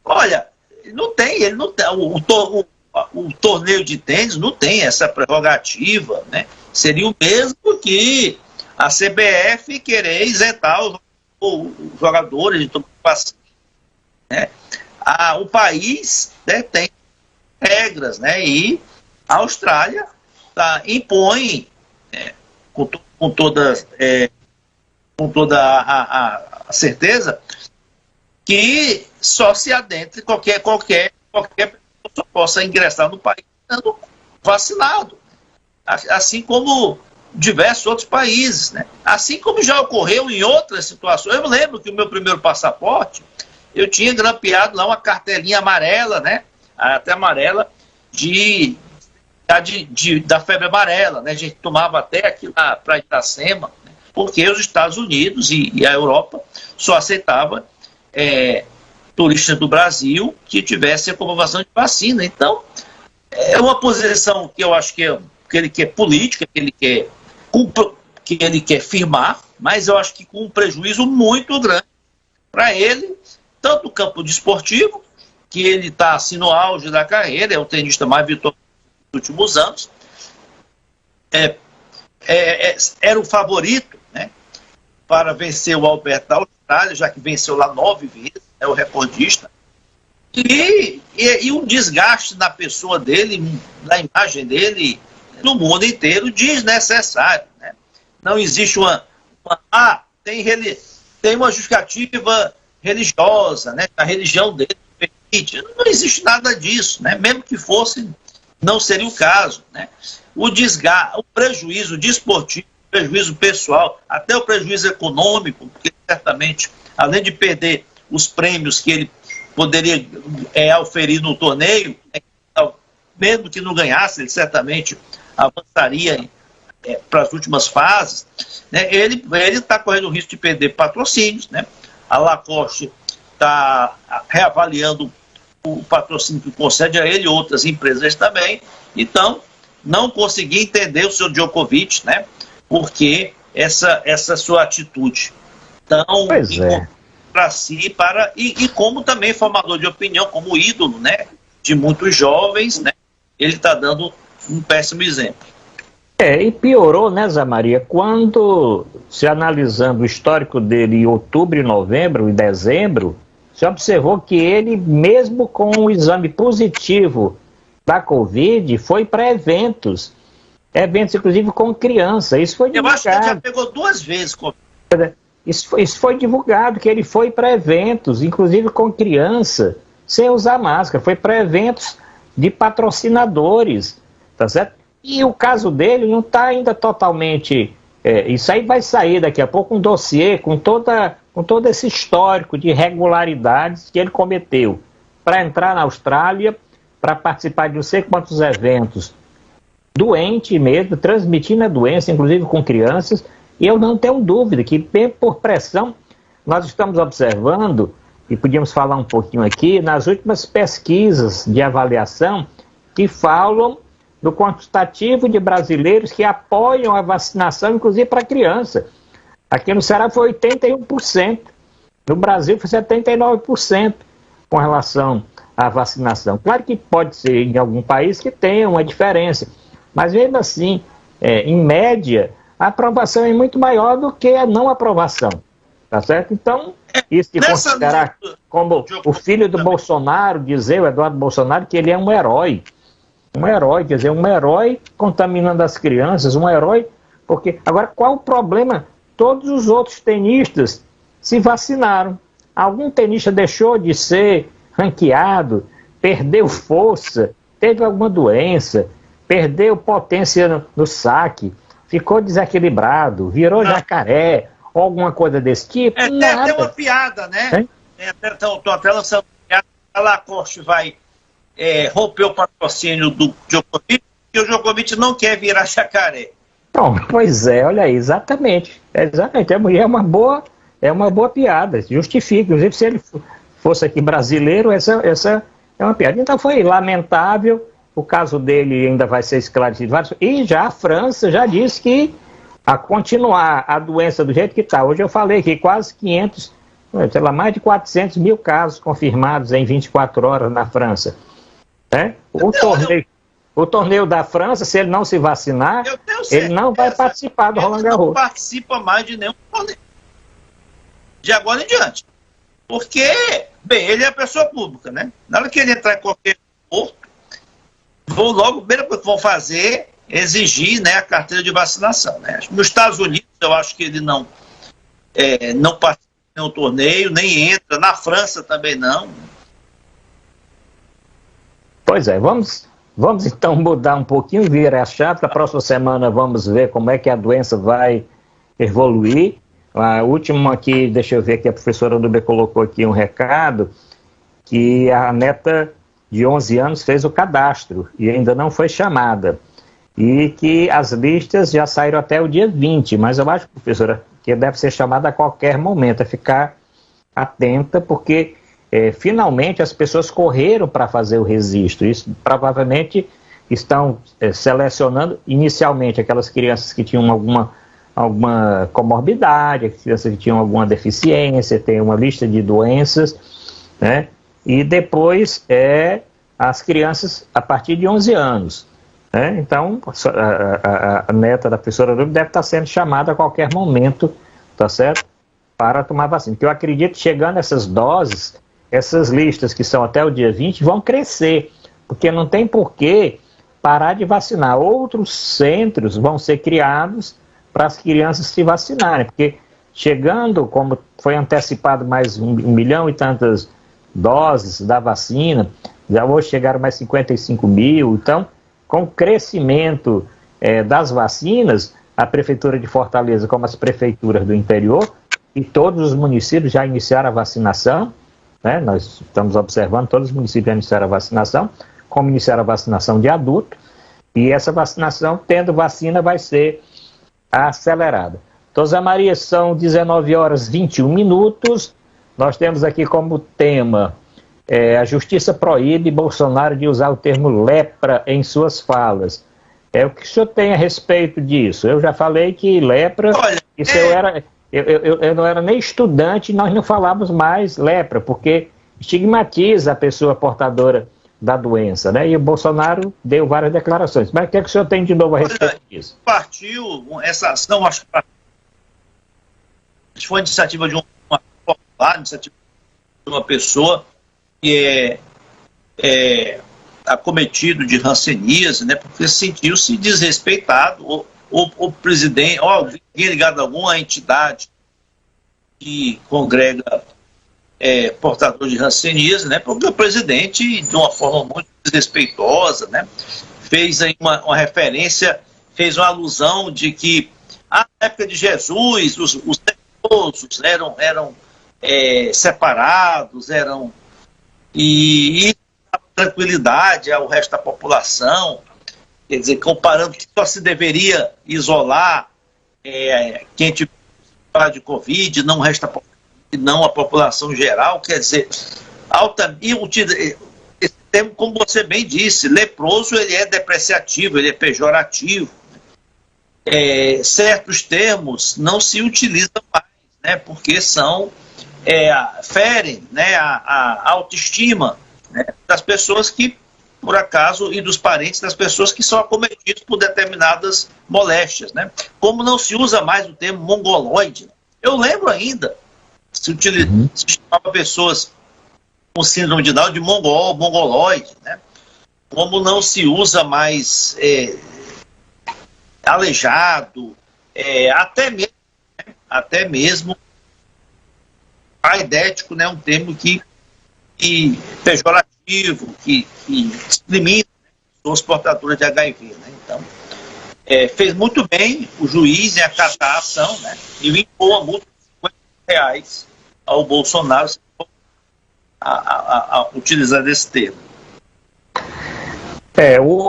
Olha, o torneio de tênis não tem essa prerrogativa, né? Seria o mesmo que a CBF querer isentar os jogadores de tomar vacina, né? O país, né, tem regras, né? E a Austrália impõe, com toda a certeza, que só se adentre qualquer pessoa possa ingressar no país sendo vacinado, assim como diversos outros países, né? Assim como já ocorreu em outras situações. Eu me lembro que o meu primeiro passaporte, eu tinha grampeado lá uma cartelinha amarela, né? Até amarela, da febre amarela, né? A gente tomava até aqui lá para Itacema, né? Porque os Estados Unidos e a Europa só aceitava turistas do Brasil que tivessem a comprovação de vacina. Então, é uma posição que eu acho que ele quer política, que ele quer firmar, mas eu acho que com um prejuízo muito grande para ele, tanto no campo desportivo, que ele está assim no auge da carreira, é o tenista mais vitorioso dos últimos anos, era o favorito, né, para vencer o Alberto da Austrália, já que venceu lá 9 vezes, é o recordista, e um desgaste na pessoa dele, na imagem dele, no mundo inteiro, desnecessário. Né? Não existe tem uma justificativa religiosa, né? A religião dele permite. Não existe nada disso, né? Mesmo que fosse, não seria o caso. Né? O desgaste, o prejuízo desportivo, o prejuízo pessoal, até o prejuízo econômico, porque certamente, além de perder os prêmios que ele poderia oferir no torneio, mesmo que não ganhasse, ele certamente avançaria para as últimas fases, né? Ele está correndo o risco de perder patrocínios, né? A Lacoste está reavaliando o patrocínio que concede a ele, outras empresas também. Então, não consegui entender o senhor Djokovic, né? Porque essa sua atitude tão para si, e como também formador de opinião, como ídolo, né? De muitos jovens, né? Ele está dando um péssimo exemplo. E piorou, né, Zé Maria? Quando, se analisando o histórico dele em outubro, e novembro e dezembro, se observou que ele, mesmo com o exame positivo da Covid, foi para eventos inclusive com criança. Isso foi divulgado. Eu acho que ele já pegou 2 vezes Covid. Isso foi divulgado, que ele foi para eventos, inclusive com criança, sem usar máscara. Foi para eventos de patrocinadores, tá certo? E o caso dele não está ainda totalmente... isso aí vai sair daqui a pouco, um dossiê com todo esse histórico de irregularidades que ele cometeu para entrar na Austrália, para participar de não sei quantos eventos, doente mesmo, transmitindo a doença, inclusive com crianças. E eu não tenho dúvida que, por pressão, nós estamos observando, e podíamos falar um pouquinho aqui, nas últimas pesquisas de avaliação que falam do quantitativo de brasileiros que apoiam a vacinação, inclusive para criança. Aqui no Ceará foi 81%, no Brasil foi 79% com relação à vacinação. Claro que pode ser em algum país que tenha uma diferença, mas mesmo assim, em média, a aprovação é muito maior do que a não aprovação, tá certo? Então, isso de considerar como o filho do Bolsonaro, dizer, o Eduardo Bolsonaro, que ele é um herói, quer dizer, um herói contaminando as crianças, um herói, porque... Agora, qual o problema? Todos os outros tenistas se vacinaram. Algum tenista deixou de ser ranqueado, perdeu força, teve alguma doença, perdeu potência no saque, ficou desequilibrado, virou jacaré, ou alguma coisa desse tipo? Tem uma piada, né? Estou até lançando piada, a Lacoste vai romper o patrocínio do Djokovic, e o Djokovic não quer virar jacaré. Não, pois olha aí, exatamente. É uma boa piada, justifica. Inclusive, se ele fosse aqui brasileiro, essa é uma piada. Então foi lamentável, o caso dele ainda vai ser esclarecido. E já a França já disse que a continuar a doença do jeito que está. Hoje eu falei que quase 500, sei lá, mais de 400 mil casos confirmados em 24 horas na França. O torneio da França, se ele não se vacinar, ele não vai participar do Roland Garros. Não participa mais de nenhum torneio de agora em diante. Porque, bem, ele é pessoa pública, né? Na hora que ele entrar em qualquer porto, a primeira coisa que vão fazer é exigir, né, a carteira de vacinação. Né? Nos Estados Unidos, eu acho que ele não participa de nenhum torneio, nem entra. Na França também não. Pois é, vamos então mudar um pouquinho, virar a chave. Na próxima semana vamos ver como é que a doença vai evoluir. A última aqui, deixa eu ver aqui, a professora Nubia colocou aqui um recado, que a neta de 11 anos fez o cadastro e ainda não foi chamada. E que as listas já saíram até o dia 20, mas eu acho, professora, que deve ser chamada a qualquer momento, é ficar atenta, porque finalmente as pessoas correram para fazer o registro. Isso provavelmente estão selecionando inicialmente aquelas crianças que tinham alguma comorbidade, crianças que tinham alguma deficiência, tem uma lista de doenças, né? E depois as crianças a partir de 11 anos. Né? Então, a neta da professora Lúbia deve estar sendo chamada a qualquer momento, tá certo? Para tomar vacina. Porque eu acredito que chegando essas doses, essas listas que são até o dia 20 vão crescer, porque não tem porquê parar de vacinar. Outros centros vão ser criados para as crianças se vacinarem, porque chegando, como foi antecipado mais 1 milhão e tantas doses da vacina, já hoje chegaram mais 55 mil, então, com o crescimento das vacinas, a Prefeitura de Fortaleza, como as prefeituras do interior, e todos os municípios já iniciaram a vacinação, né? Nós estamos observando, todos os municípios já iniciaram a vacinação, como iniciaram a vacinação de adulto, e essa vacinação, tendo vacina, vai ser acelerada. Então, Zé Maria, são 19h21, nós temos aqui como tema, a Justiça proíbe Bolsonaro de usar o termo lepra em suas falas. O que o senhor tem a respeito disso? Eu já falei que lepra, isso eu não era nem estudante, nós não falávamos mais lepra, porque estigmatiza a pessoa portadora da doença, né? E o Bolsonaro deu várias declarações. Mas o que é que o senhor tem de novo a respeito disso? Partiu essa ação, acho que foi iniciativa de iniciativa de uma pessoa que é acometido de hanseníase, né? Porque sentiu-se desrespeitado, o presidente, ou alguém ligado a alguma entidade que congrega portador de hanseníase, né? Porque o presidente, de uma forma muito desrespeitosa, né? Fez aí uma referência, fez uma alusão de que na época de Jesus, os leprosos eram separados, e tranquilidade ao resto da população, quer dizer, comparando que só se deveria isolar quem tiver de Covid, não a população geral, quer dizer, esse termo, como você bem disse, leproso, ele é depreciativo, ele é pejorativo. Certos termos não se utilizam mais, né, porque ferem, né, a autoestima, né, das pessoas que, por acaso, e dos parentes das pessoas que são acometidos por determinadas moléstias, né? Como não se usa mais o termo mongoloide. Eu lembro ainda, se chamava pessoas com síndrome de Down de mongoloide, né? Como não se usa mais aleijado, até mesmo aidético, né? Um termo que pejorativo, que discrimina pessoas portadoras de HIV, né? Então, fez muito bem o juiz em acatar a ação, né? E impôs a multa de R$50 ao Bolsonaro a utilizar esse termo.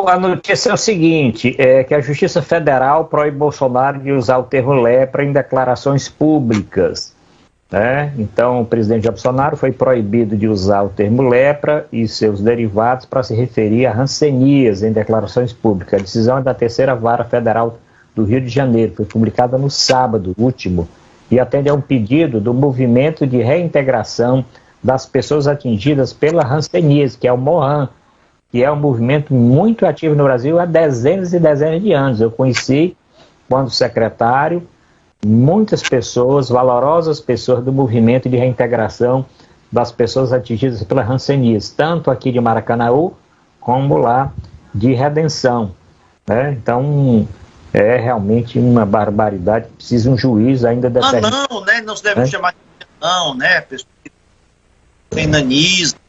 A notícia é o seguinte, que a Justiça Federal proíbe Bolsonaro de usar o termo lepra em declarações públicas. Então, o presidente Bolsonaro foi proibido de usar o termo lepra e seus derivados para se referir a hanseníase em declarações públicas. A decisão é da Terceira Vara Federal do Rio de Janeiro, foi publicada no sábado último e atende a um pedido do Movimento de Reintegração das Pessoas Atingidas pela Hanseníase, que é o MOHAN, que é um movimento muito ativo no Brasil há dezenas e dezenas de anos. Eu conheci, quando secretário, muitas pessoas, valorosas pessoas do movimento de reintegração das pessoas atingidas pela hanseníase, tanto aqui de Maracanaú, como lá de Redenção. Então, é realmente uma barbaridade, precisa um juiz ainda determinar. Não, né? Não se deve chamar de não, né? Pessoas que têm nanismo,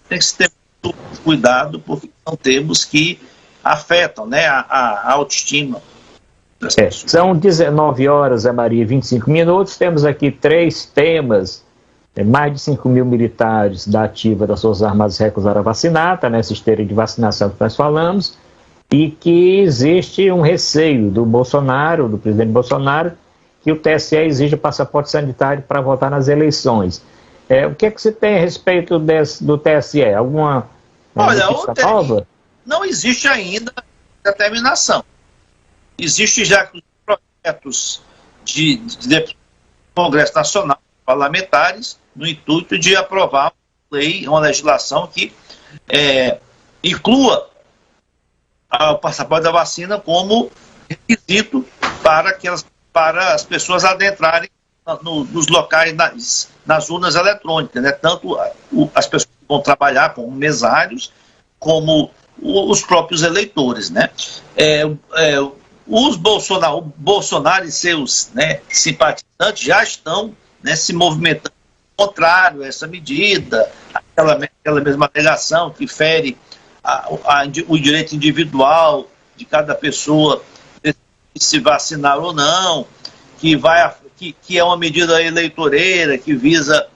tem que se ter muito cuidado, porque são termos que afetam, né, a autoestima. São 19h, Zé Maria, 25 temos aqui 3 temas, mais de 5 mil militares da ativa das Forças Armadas recusaram a vacinar, está nessa esteira de vacinação que nós falamos, e que existe um receio do presidente Bolsonaro, que o TSE exija passaporte sanitário para votar nas eleições. O que é que você tem a respeito do TSE? Alguma notícia nova? Não existe ainda determinação. Existe já projetos de Congresso Nacional, parlamentares, no intuito de aprovar uma legislação que inclua o passaporte da vacina como requisito para as pessoas adentrarem nos locais, nas urnas eletrônicas, né? Tanto as pessoas que vão trabalhar como mesários, como os próprios eleitores, né? Bolsonaro e seus, né, simpatizantes já estão, né, se movimentando contrário a essa medida, aquela mesma alegação que fere o direito individual de cada pessoa se vacinar ou não, que é uma medida eleitoreira que visa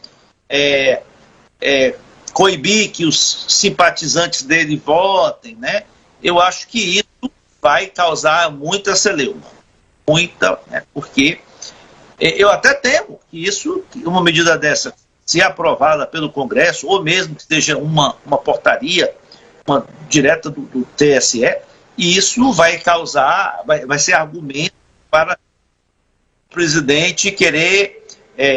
coibir que os simpatizantes dele votem, né? Eu acho que isso vai causar muita celeuma, né? Porque eu até temo que uma medida dessa, se aprovada pelo Congresso, ou mesmo que seja uma portaria, uma direta do TSE, e isso vai ser argumento para o presidente querer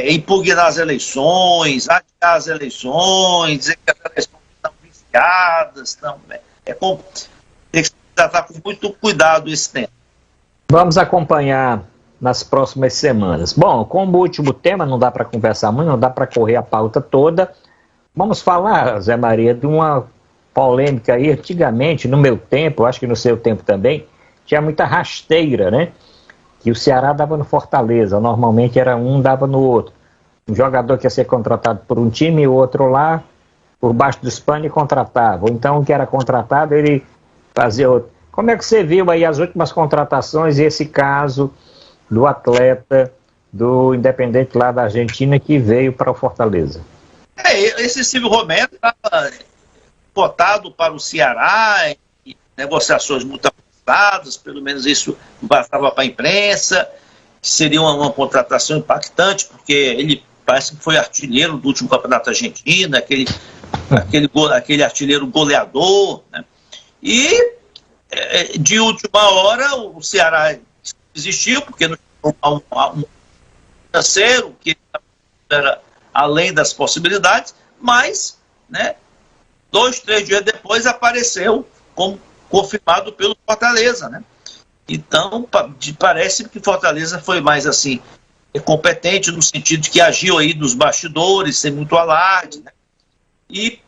impugnar as eleições, adiar as eleições, dizer que as eleições estão viciadas, tem que tratar com muito cuidado esse tema. Vamos acompanhar nas próximas semanas. Bom, como último tema, não dá para conversar muito, não dá para correr a pauta toda. Vamos falar, Zé Maria, de uma polêmica aí. Antigamente, no meu tempo, acho que no seu tempo também, tinha muita rasteira, né? Que o Ceará dava no Fortaleza, normalmente era um, dava no outro. Um jogador que ia ser contratado por um time e o outro lá, por baixo dos panos, e contratava. Ou então, o que era contratado, ele fazia outro. Como é que você viu aí as últimas contratações e esse caso do atleta do Independente lá da Argentina que veio para o Fortaleza? Esse Silvio Romero estava cotado para o Ceará, em negociações muito avançadas, pelo menos isso bastava para a imprensa, que seria uma contratação impactante, porque ele parece que foi artilheiro do último campeonato argentino, aquele artilheiro goleador, né? E de última hora o Ceará desistiu, porque não tinha um financeiro que era além das possibilidades, mas, né, 2, 3 dias depois apareceu como confirmado pelo Fortaleza, né? Então parece que Fortaleza foi mais assim competente no sentido de que agiu aí nos bastidores sem muito alarde, né? E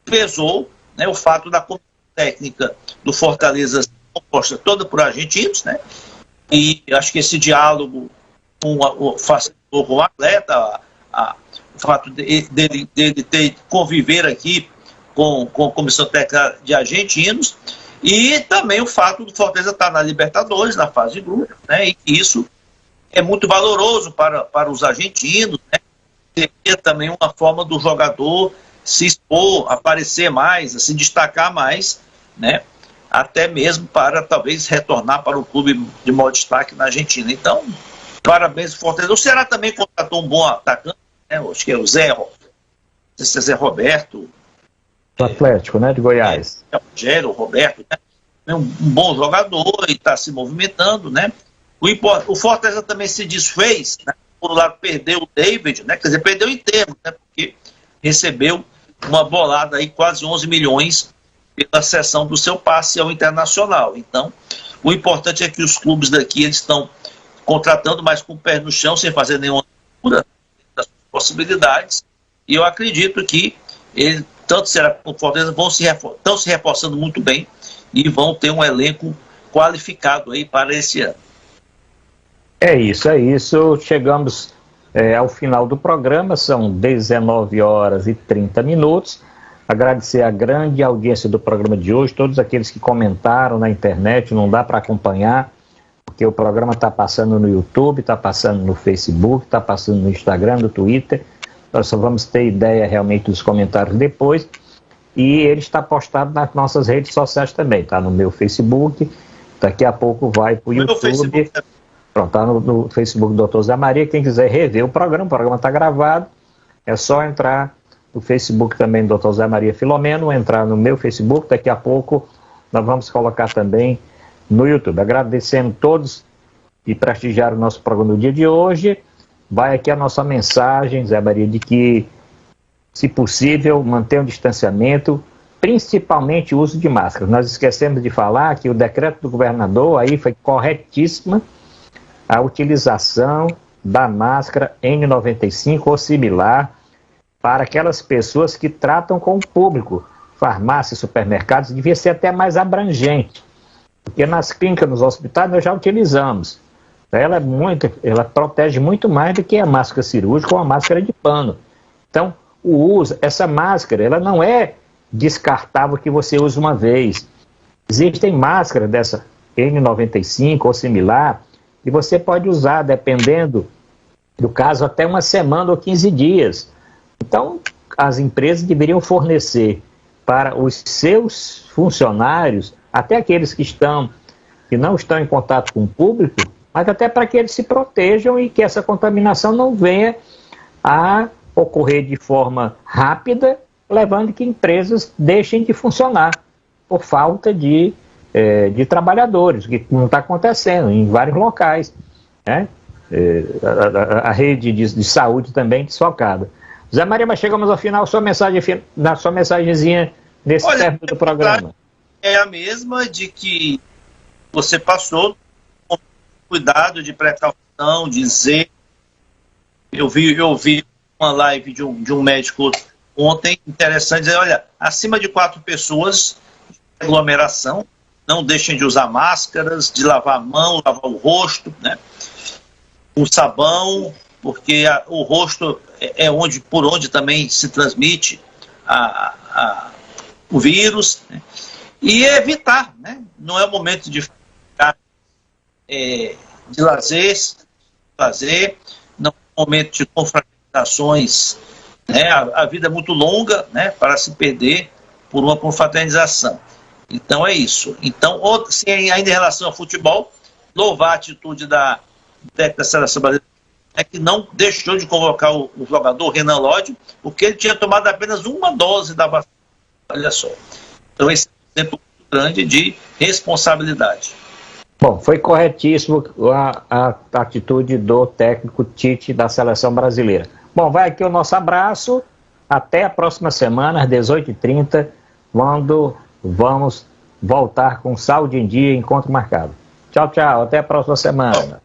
pesou, né, o fato da comissão técnica do Fortaleza composta toda por argentinos, né? E acho que esse diálogo facilitou com o atleta, o fato dele ter conviver aqui com a comissão técnica de argentinos, e também o fato do Fortaleza estar na Libertadores, na fase de grupo, né? E isso é muito valoroso para os argentinos, né? Seria também uma forma do jogador se expor, aparecer mais, se destacar mais, né? Até mesmo para talvez retornar para o clube de maior destaque na Argentina. Então, parabéns ao Fortaleza. O Ceará também contratou um bom atacante, né? Acho que é o Zé Roberto. Do Atlético, né? De Goiás. O Rogério, o Roberto, né? É um bom jogador e está se movimentando, né? O Fortaleza também se desfez, né? Por um lado, perdeu o David, né? Quer dizer, perdeu em termos, né? Porque recebeu uma bolada aí, quase 11 milhões pela cessão do seu passe ao Internacional. Então, o importante é que os clubes daqui eles estão contratando, mas com o pé no chão, sem fazer nenhuma loucura das possibilidades. E eu acredito que ele, tanto Ceará como Fortaleza estão se reforçando muito bem e vão ter um elenco qualificado aí para esse ano. É isso. Chegamos ao final do programa, são 19h30. Agradecer a grande audiência do programa de hoje, todos aqueles que comentaram na internet, não dá para acompanhar, porque o programa está passando no YouTube, está passando no Facebook, está passando no Instagram, no Twitter. Nós só vamos ter ideia realmente dos comentários depois. E ele está postado nas nossas redes sociais também, está no meu Facebook, daqui a pouco vai para o YouTube. Pronto, está no Facebook do Dr. Zé Maria. Quem quiser rever o programa está gravado. é só entrar no Facebook também do Dr. Zé Maria Filomeno, entrar no meu Facebook, daqui a pouco nós vamos colocar também no YouTube. Agradecendo a todos e prestigiar o nosso programa no dia de hoje. Vai aqui a nossa mensagem, Zé Maria, de que, se possível, mantenha o distanciamento, principalmente o uso de máscara. Nós esquecemos de falar que o decreto do governador aí foi corretíssima a utilização da máscara N95 ou similar para aquelas pessoas que tratam com o público. Farmácias, supermercados, devia ser até mais abrangente, porque nas clínicas, nos hospitais, nós já utilizamos. Ela protege muito mais do que a máscara cirúrgica ou a máscara de pano. Então, essa máscara, ela não é descartável que você usa uma vez. Existem máscaras dessa N95 ou similar e você pode usar, dependendo do caso, até uma semana ou 15 dias. Então, as empresas deveriam fornecer para os seus funcionários, até aqueles que não estão em contato com o público, mas até para que eles se protejam e que essa contaminação não venha a ocorrer de forma rápida, levando que empresas deixem de funcionar por falta de trabalhadores, que não está acontecendo em vários locais, né? A rede de saúde também desfalcada. Zé Maria, mas chegamos ao final, sua mensagenzinha nesse término do programa. É a mesma de que você passou com cuidado, de precaução, dizer. Eu vi uma live de um médico ontem, interessante, dizer, olha, acima de 4 pessoas, aglomeração, não deixem de usar máscaras, de lavar a mão, lavar o rosto, né? O sabão, porque o rosto é por onde também se transmite o vírus, né? E evitar, né? Não é o momento de ficar de lazer, não é o momento de confraternizações, né? A vida é muito longa, né, para se perder por uma confraternização. Então é isso. Então, ainda em relação ao futebol, louvar a atitude da seleção brasileira, que não deixou de convocar o jogador Renan Lodge, porque ele tinha tomado apenas uma dose da vacina. Olha só. Então esse é um exemplo muito grande de responsabilidade. Bom, foi corretíssimo a atitude do técnico Tite da seleção brasileira. Bom, vai aqui o nosso abraço. Até a próxima semana, às 18h30, quando vamos voltar com Saúde em Dia, encontro marcado. Tchau, tchau. Até a próxima semana.